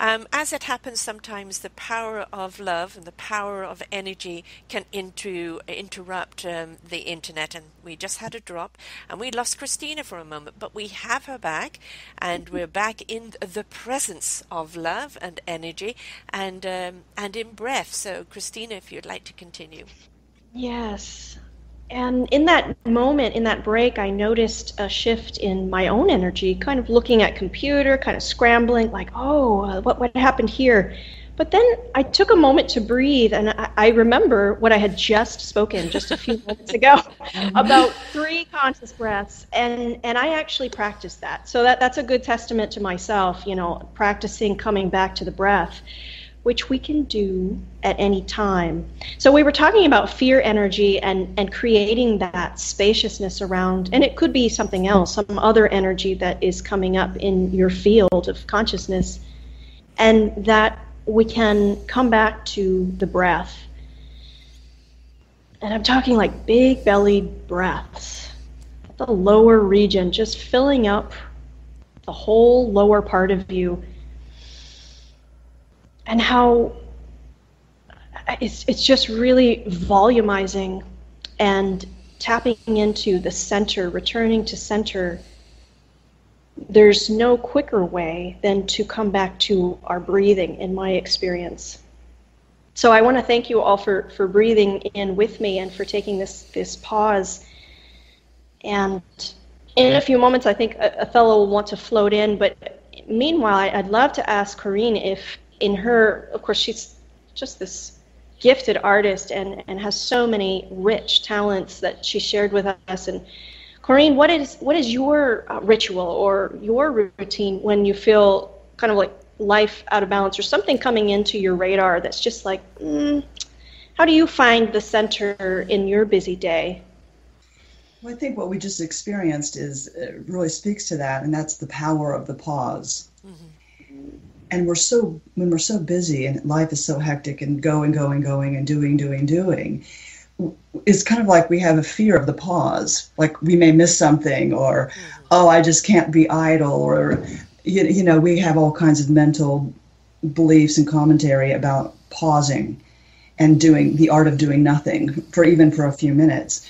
Speaker 1: As it happens, sometimes the power of love and the power of energy can interrupt the internet, and we just had a drop, and we lost Christina for a moment, but we have her back, and we're back in the presence of love and energy, and in breath. So, Christina, if you'd like to continue.
Speaker 2: Yes. And in that moment, in that break, I noticed a shift in my own energy, kind of looking at computer, kind of scrambling, like, what happened here? But then I took a moment to breathe, and I remember what I had just spoken just a few minutes ago about 3 conscious breaths, and I actually practiced that. So that's a good testament to myself, practicing coming back to the breath, which we can do at any time. So we were talking about fear energy and creating that spaciousness around, and it could be something else, some other energy that is coming up in your field of consciousness, and that we can come back to the breath. And I'm talking like big bellied breaths. The lower region, just filling up the whole lower part of you. And how it's just really volumizing and tapping into the center, returning to center. There's no quicker way than to come back to our breathing, in my experience. So I want to thank you all for breathing in with me and for taking this pause. And in a few moments, I think Othello will want to float in. But meanwhile, I'd love to ask Corinne if in her, of course, she's just this gifted artist and has so many rich talents that she shared with us. And Corinne, what is your ritual or your routine when you feel kind of like life out of balance or something coming into your radar that's just like, how do you find the center in your busy day?
Speaker 3: Well, I think what we just experienced really speaks to that, and that's the power of the pause. Mm-hmm. And when we're so busy and life is so hectic and going and doing, it's kind of like we have a fear of the pause, like we may miss something, or I just can't be idle, or we have all kinds of mental beliefs and commentary about pausing and doing the art of doing nothing for a few minutes.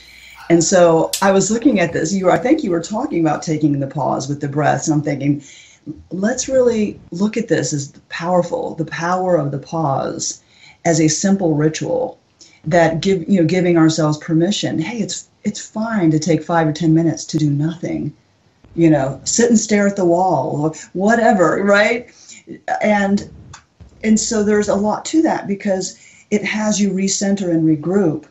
Speaker 3: And so I was looking at this. I think you were talking about taking the pause with the breaths, and I'm thinking, let's really look at this as the power of the pause as a simple ritual that giving ourselves permission. Hey, it's fine to take 5 or 10 minutes to do nothing. Sit and stare at the wall or whatever, right? And so there's a lot to that, because it has you recenter and regroup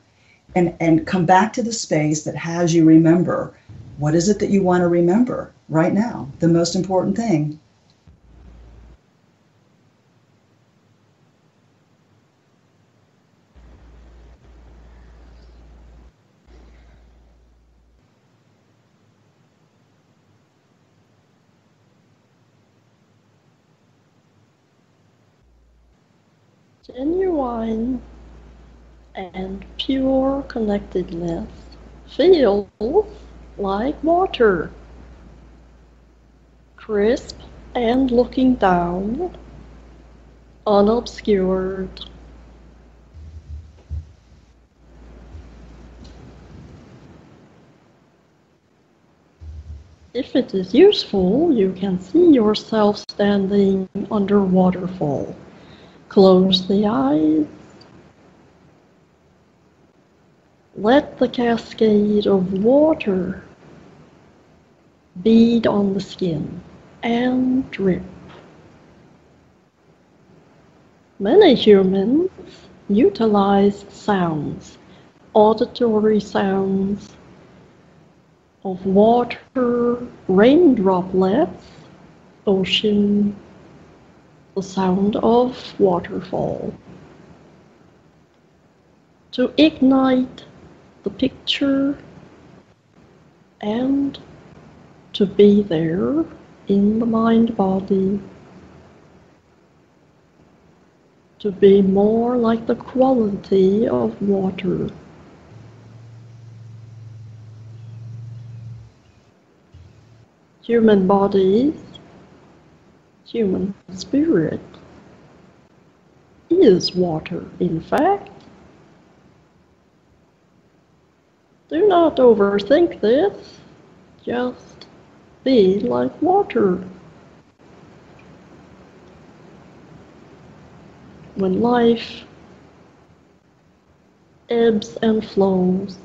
Speaker 3: and come back to the space that has you remember. What is it that you want to remember right now? The most important thing.
Speaker 4: Genuine and pure connectedness feels like water, crisp and looking down, unobscured. If it is useful, you can see yourself standing under waterfall. Close the eyes. Let the cascade of water bead on the skin and drip. Many humans utilize sounds, auditory sounds of water, rain droplets, ocean, the sound of waterfall, to ignite the picture and to be there in the mind-body, to be more like the quality of water. Human bodies, human spirit is water, in fact. Do not overthink this, just be like water. When life ebbs and flows,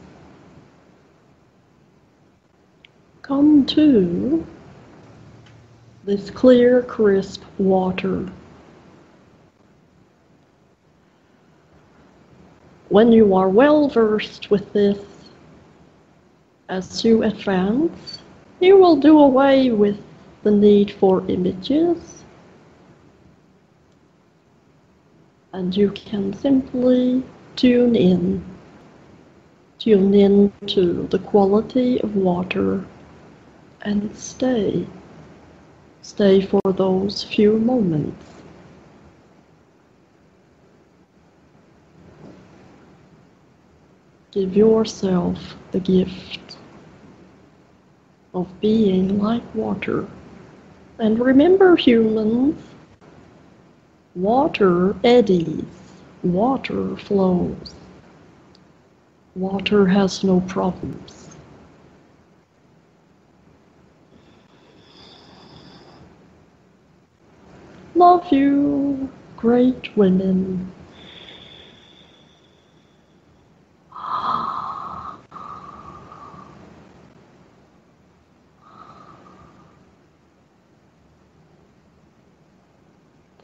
Speaker 4: come to this clear, crisp water. When you are well versed with this, as you advance, you will do away with the need for images, and you can simply tune in to the quality of water and stay for those few moments. Give yourself the gift of being like water. And remember, humans, water eddies, water flows. Water has no problems. Love you, great women.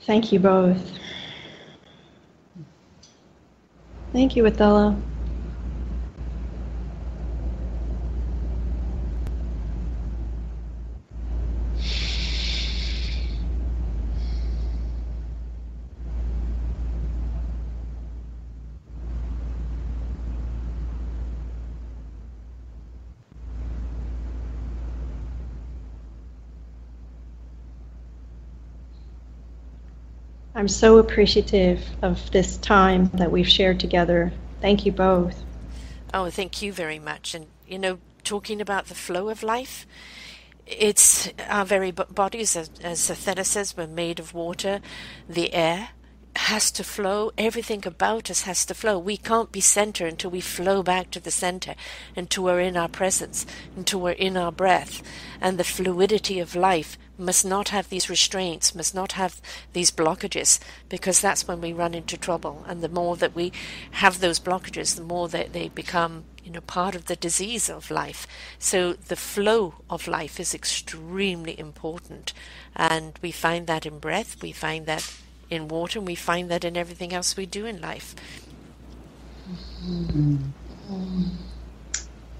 Speaker 2: Thank you both. Thank you, Othello. I'm so appreciative of this time that we've shared together. Thank you both.
Speaker 1: Oh, thank you very much. And, talking about the flow of life, it's our very bodies, as Athena says, we're made of water. The air has to flow. Everything about us has to flow. We can't be center until we flow back to the center, until we're in our presence, until we're in our breath. And the fluidity of life must not have these restraints, must not have these blockages, because that's when we run into trouble. And the more that we have those blockages, the more that they become, part of the disease of life. So the flow of life is extremely important. And we find that in breath, we find that in water, and we find that in everything else we do in life.
Speaker 3: Mm-hmm.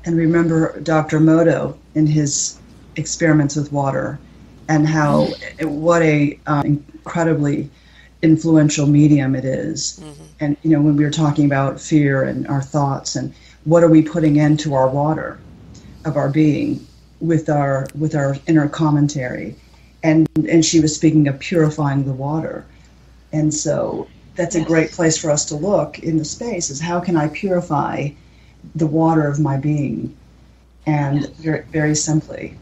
Speaker 3: And remember Dr. Moto in his experiments with water, and how what a incredibly influential medium it is. Mm-hmm. And when we were talking about fear and our thoughts, and what are we putting into our water of our being with our inner commentary, and she was speaking of purifying the water. And so that's a great place for us to look in the space, is how can I purify the water of my being? And very, very simply,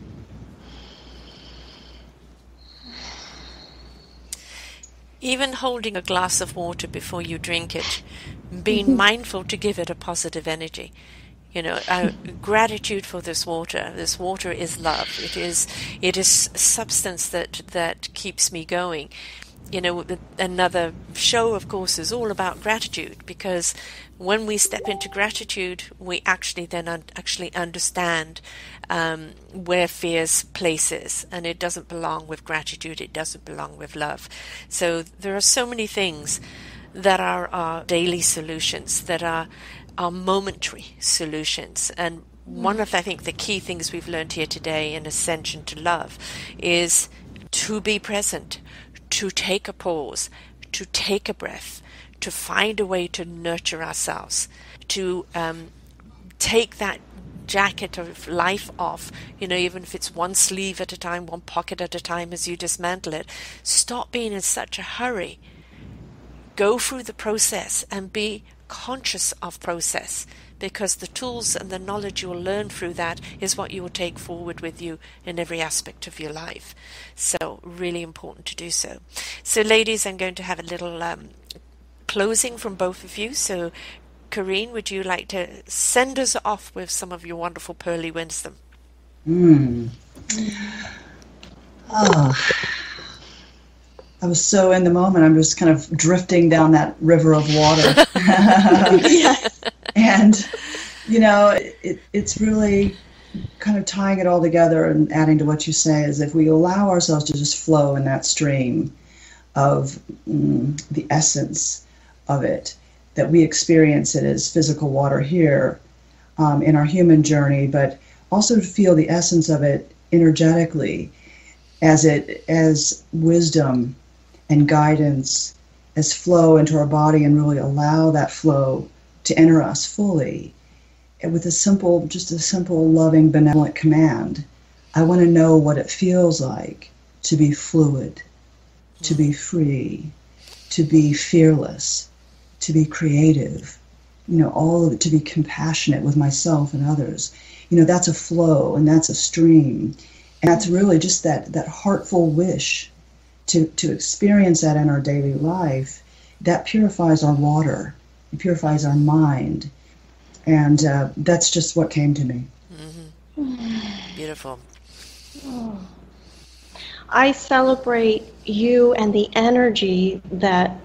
Speaker 1: even holding a glass of water before you drink it, being mindful to give it a positive energy. Gratitude for this water. This water is love. It is substance that keeps me going. Another show, of course, is all about gratitude, because when we step into gratitude, we actually then actually understand where fear's place is, and it doesn't belong with gratitude, it doesn't belong with love. So there are so many things that are our daily solutions, that are our momentary solutions. And one of, I think, the key things we've learned here today in Ascension to Love is to be present, to take a pause, to take a breath, to find a way to nurture ourselves, to take that jacket of life off, even if it's one sleeve at a time, one pocket at a time as you dismantle it. Stop being in such a hurry. Go through the process and be conscious of process, because the tools and the knowledge you will learn through that is what you will take forward with you in every aspect of your life. So really important to do so. So ladies, I'm going to have a little closing from both of you. So Corinne, would you like to send us off with some of your wonderful pearly wisdom?
Speaker 3: I was so in the moment. I'm just kind of drifting down that river of water.
Speaker 2: Yes.
Speaker 3: And, it's really kind of tying it all together and adding to what you say, is if we allow ourselves to just flow in that stream of the essence of it, that we experience it as physical water here in our human journey, but also to feel the essence of it energetically as wisdom and guidance, as flow into our body, and really allow that flow to enter us fully, and with a simple loving, benevolent command. I want to know what it feels like to be fluid, to be free, to be fearless, to be creative, all of it, to be compassionate with myself and others. That's a flow, and that's a stream. And that's really just that heartful wish to experience that in our daily life. That purifies our water. It purifies our mind. And that's just what came to me.
Speaker 1: Mm-hmm. Beautiful.
Speaker 2: Oh. I celebrate you and the energy that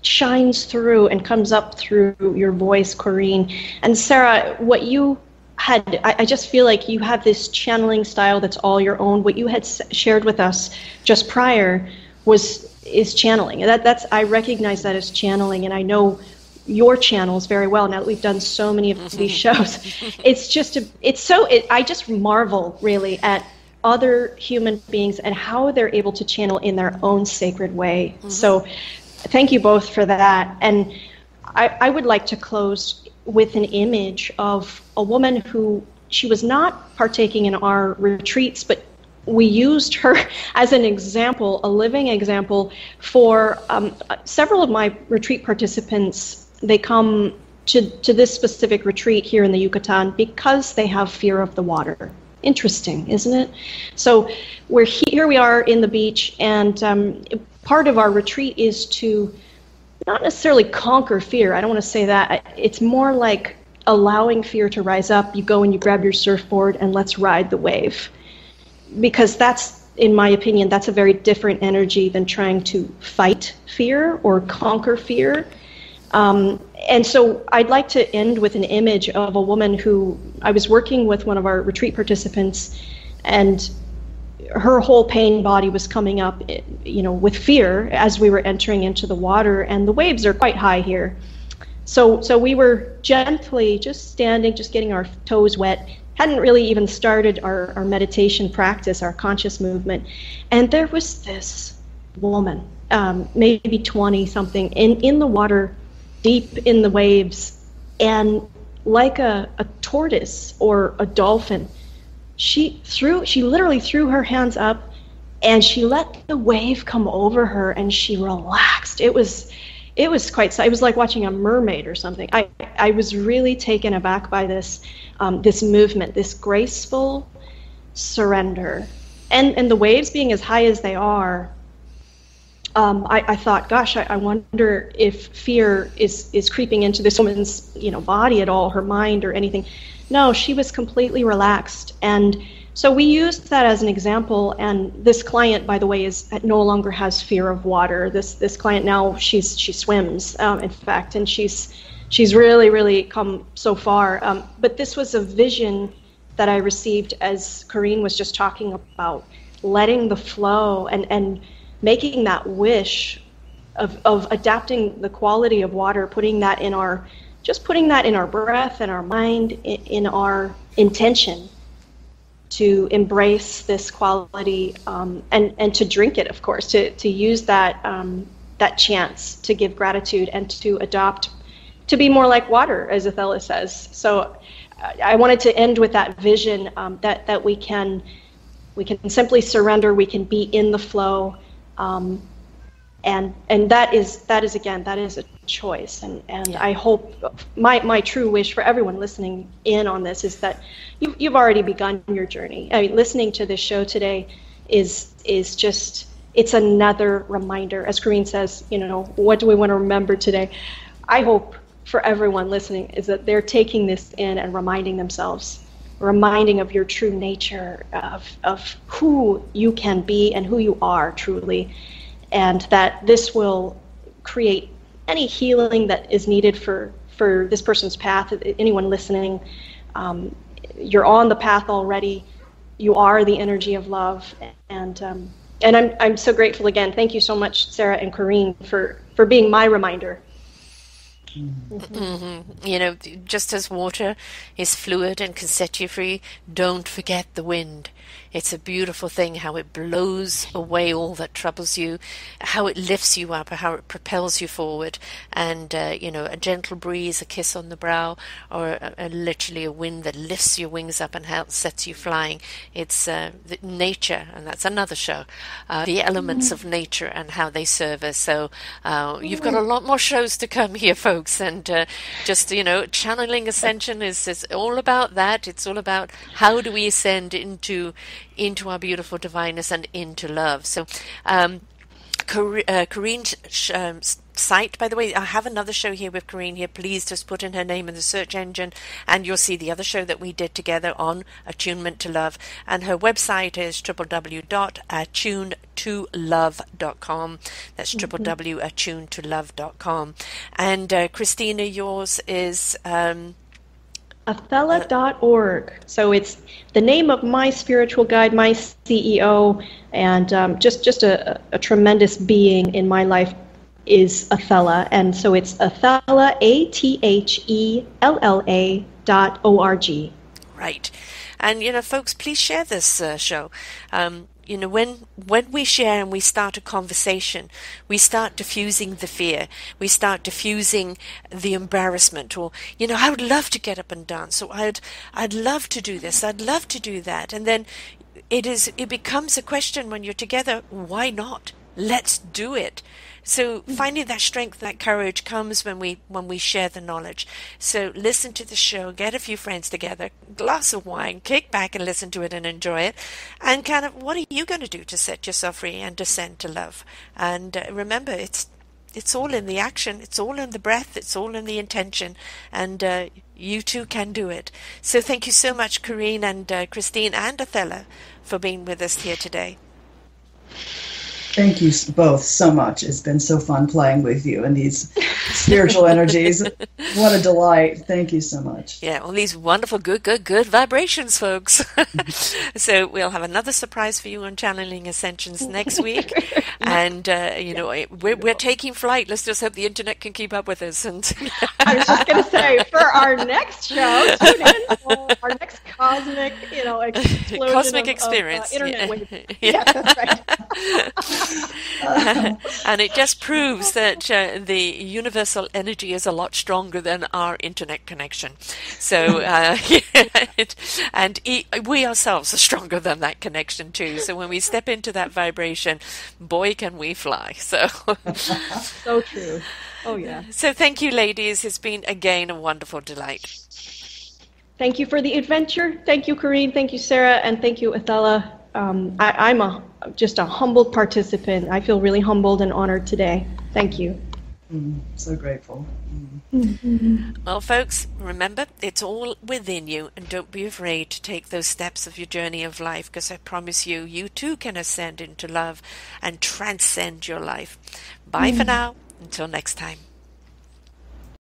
Speaker 2: shines through and comes up through your voice, Corinne. And Sarah, what you had, I just feel like you have this channeling style that's all your own. What you had shared with us just prior is channeling. That's I recognize that as channeling, and I know your channels very well now that we've done so many of these shows. I just marvel really at other human beings and how they're able to channel in their own sacred way. Mm-hmm. So thank you both for that. And I would like to close with an image of a woman who, she was not partaking in our retreats, but we used her as an example, a living example for several of my retreat participants. They come to this specific retreat here in the Yucatan because they have fear of the water. Interesting, isn't it? So here we are in the beach, and part of our retreat is to not necessarily conquer fear. I don't want to say that. It's more like allowing fear to rise up. You go and you grab your surfboard and let's ride the wave. Because that's, in my opinion, that's a very different energy than trying to fight fear or conquer fear. And so I'd like to end with an image of a woman who, I was working with one of our retreat participants, and her whole pain body was coming up, with fear as we were entering into the water, and the waves are quite high here. So we were gently just standing, just getting our toes wet, hadn't really even started our meditation practice, our conscious movement. And there was this woman, maybe 20 something, in the water, deep in the waves, and like a tortoise or a dolphin, she literally threw her hands up and she let the wave come over her and she relaxed. It was quite, it was like watching a mermaid or something. I was really taken aback by this movement, this graceful surrender. And the waves being as high as they are, I thought, gosh, I wonder if fear is creeping into this woman's body at all, her mind or anything. No, she was completely relaxed. And so we used that as an example. And this client, by the way, no longer has fear of water. This client now, she swims, in fact, and she's really, really come so far. But this was a vision that I received as Corinne was just talking about, letting the flow and making that wish of adapting the quality of water, putting that in our breath and our mind, in our intention to embrace this quality, and to drink it, of course, to use that chance to give gratitude and to adopt, to be more like water, as Athela says. So I wanted to end with that vision, that we can simply surrender, we can be in the flow. And that is a choice, and I hope my true wish for everyone listening in on this is that you've already begun your journey. I mean, listening to this show today is just, it's another reminder, as Corinne says, what do we want to remember today? I hope for everyone listening is that they're taking this in and reminding themselves, reminding of your true nature, of who you can be and who you are truly, and that this will create any healing that is needed for this person's path. Anyone listening, you're on the path already. You are the energy of love, and I'm so grateful again. Thank you so much, Sarah and Corinne, for being my reminder.
Speaker 1: Mm-hmm. Just as water is fluid and can set you free, don't forget the wind. It's a beautiful thing how it blows away all that troubles you, how it lifts you up, how it propels you forward. And, a gentle breeze, a kiss on the brow, or literally a wind that lifts your wings up and sets you flying. It's nature, and that's another show, the elements of nature and how they serve us. So you've got a lot more shows to come here, folks. And channeling ascension is all about that. It's all about how do we ascend into our beautiful divineness and into love. So Corinne's site, by the way, I have another show here with Corinne here. Please just put in her name in the search engine and you'll see the other show that we did together on Attunement to Love. And her website is www.attunetolove.com. That's www.attunetolove.com. And Christina, yours is
Speaker 2: Athela.org. So it's the name of my spiritual guide, my CEO, and just a tremendous being in my life is Athela. And so it's Athela, ATHELLA.org.
Speaker 1: Right. And, folks, please share this show. When we share and we start a conversation, we start diffusing the fear, we start diffusing the embarrassment, or, I would love to get up and dance, or I'd love to do this, I'd love to do that. And then it becomes a question when you're together, why not? Let's do it. So finding that strength, that courage comes when we share the knowledge. So listen to the show, get a few friends together, glass of wine, kick back and listen to it and enjoy it. And kind of, what are you going to do to set yourself free and descend to love? And remember, it's all in the action, it's all in the breath, it's all in the intention. And you too can do it. So thank you so much, Corinne and Christine and Athela, for being with us here today.
Speaker 3: Thank you both so much. It's been so fun playing with you and these spiritual energies. What a delight. Thank you so much.
Speaker 1: Yeah, all these wonderful, good vibrations, folks. So we'll have another surprise for you on Channeling Ascensions next week. And, we're taking flight. Let's just hope the internet can keep up with us. And
Speaker 2: I was just going to say, for our next show, tune in for our next cosmic, explosion
Speaker 1: cosmic experience.
Speaker 2: Internet wave.
Speaker 1: Yeah.
Speaker 2: That's right.
Speaker 1: And it just proves that the universal energy is a lot stronger than our internet connection. So, we ourselves are stronger than that connection too. So when we step into that vibration, boy, can we fly. So,
Speaker 2: so true. Oh yeah.
Speaker 1: So thank you, ladies. It's been again a wonderful delight.
Speaker 2: Thank you for the adventure. Thank you, Corinne. Thank you, Sarah, and thank you, Athela. I'm just a humbled participant. I feel really humbled and honored today. Thank you.
Speaker 3: So grateful.
Speaker 1: Well, folks, remember, it's all within you, and don't be afraid to take those steps of your journey of life, because I promise you, you too can ascend into love and transcend your life. Bye for now. Until next time.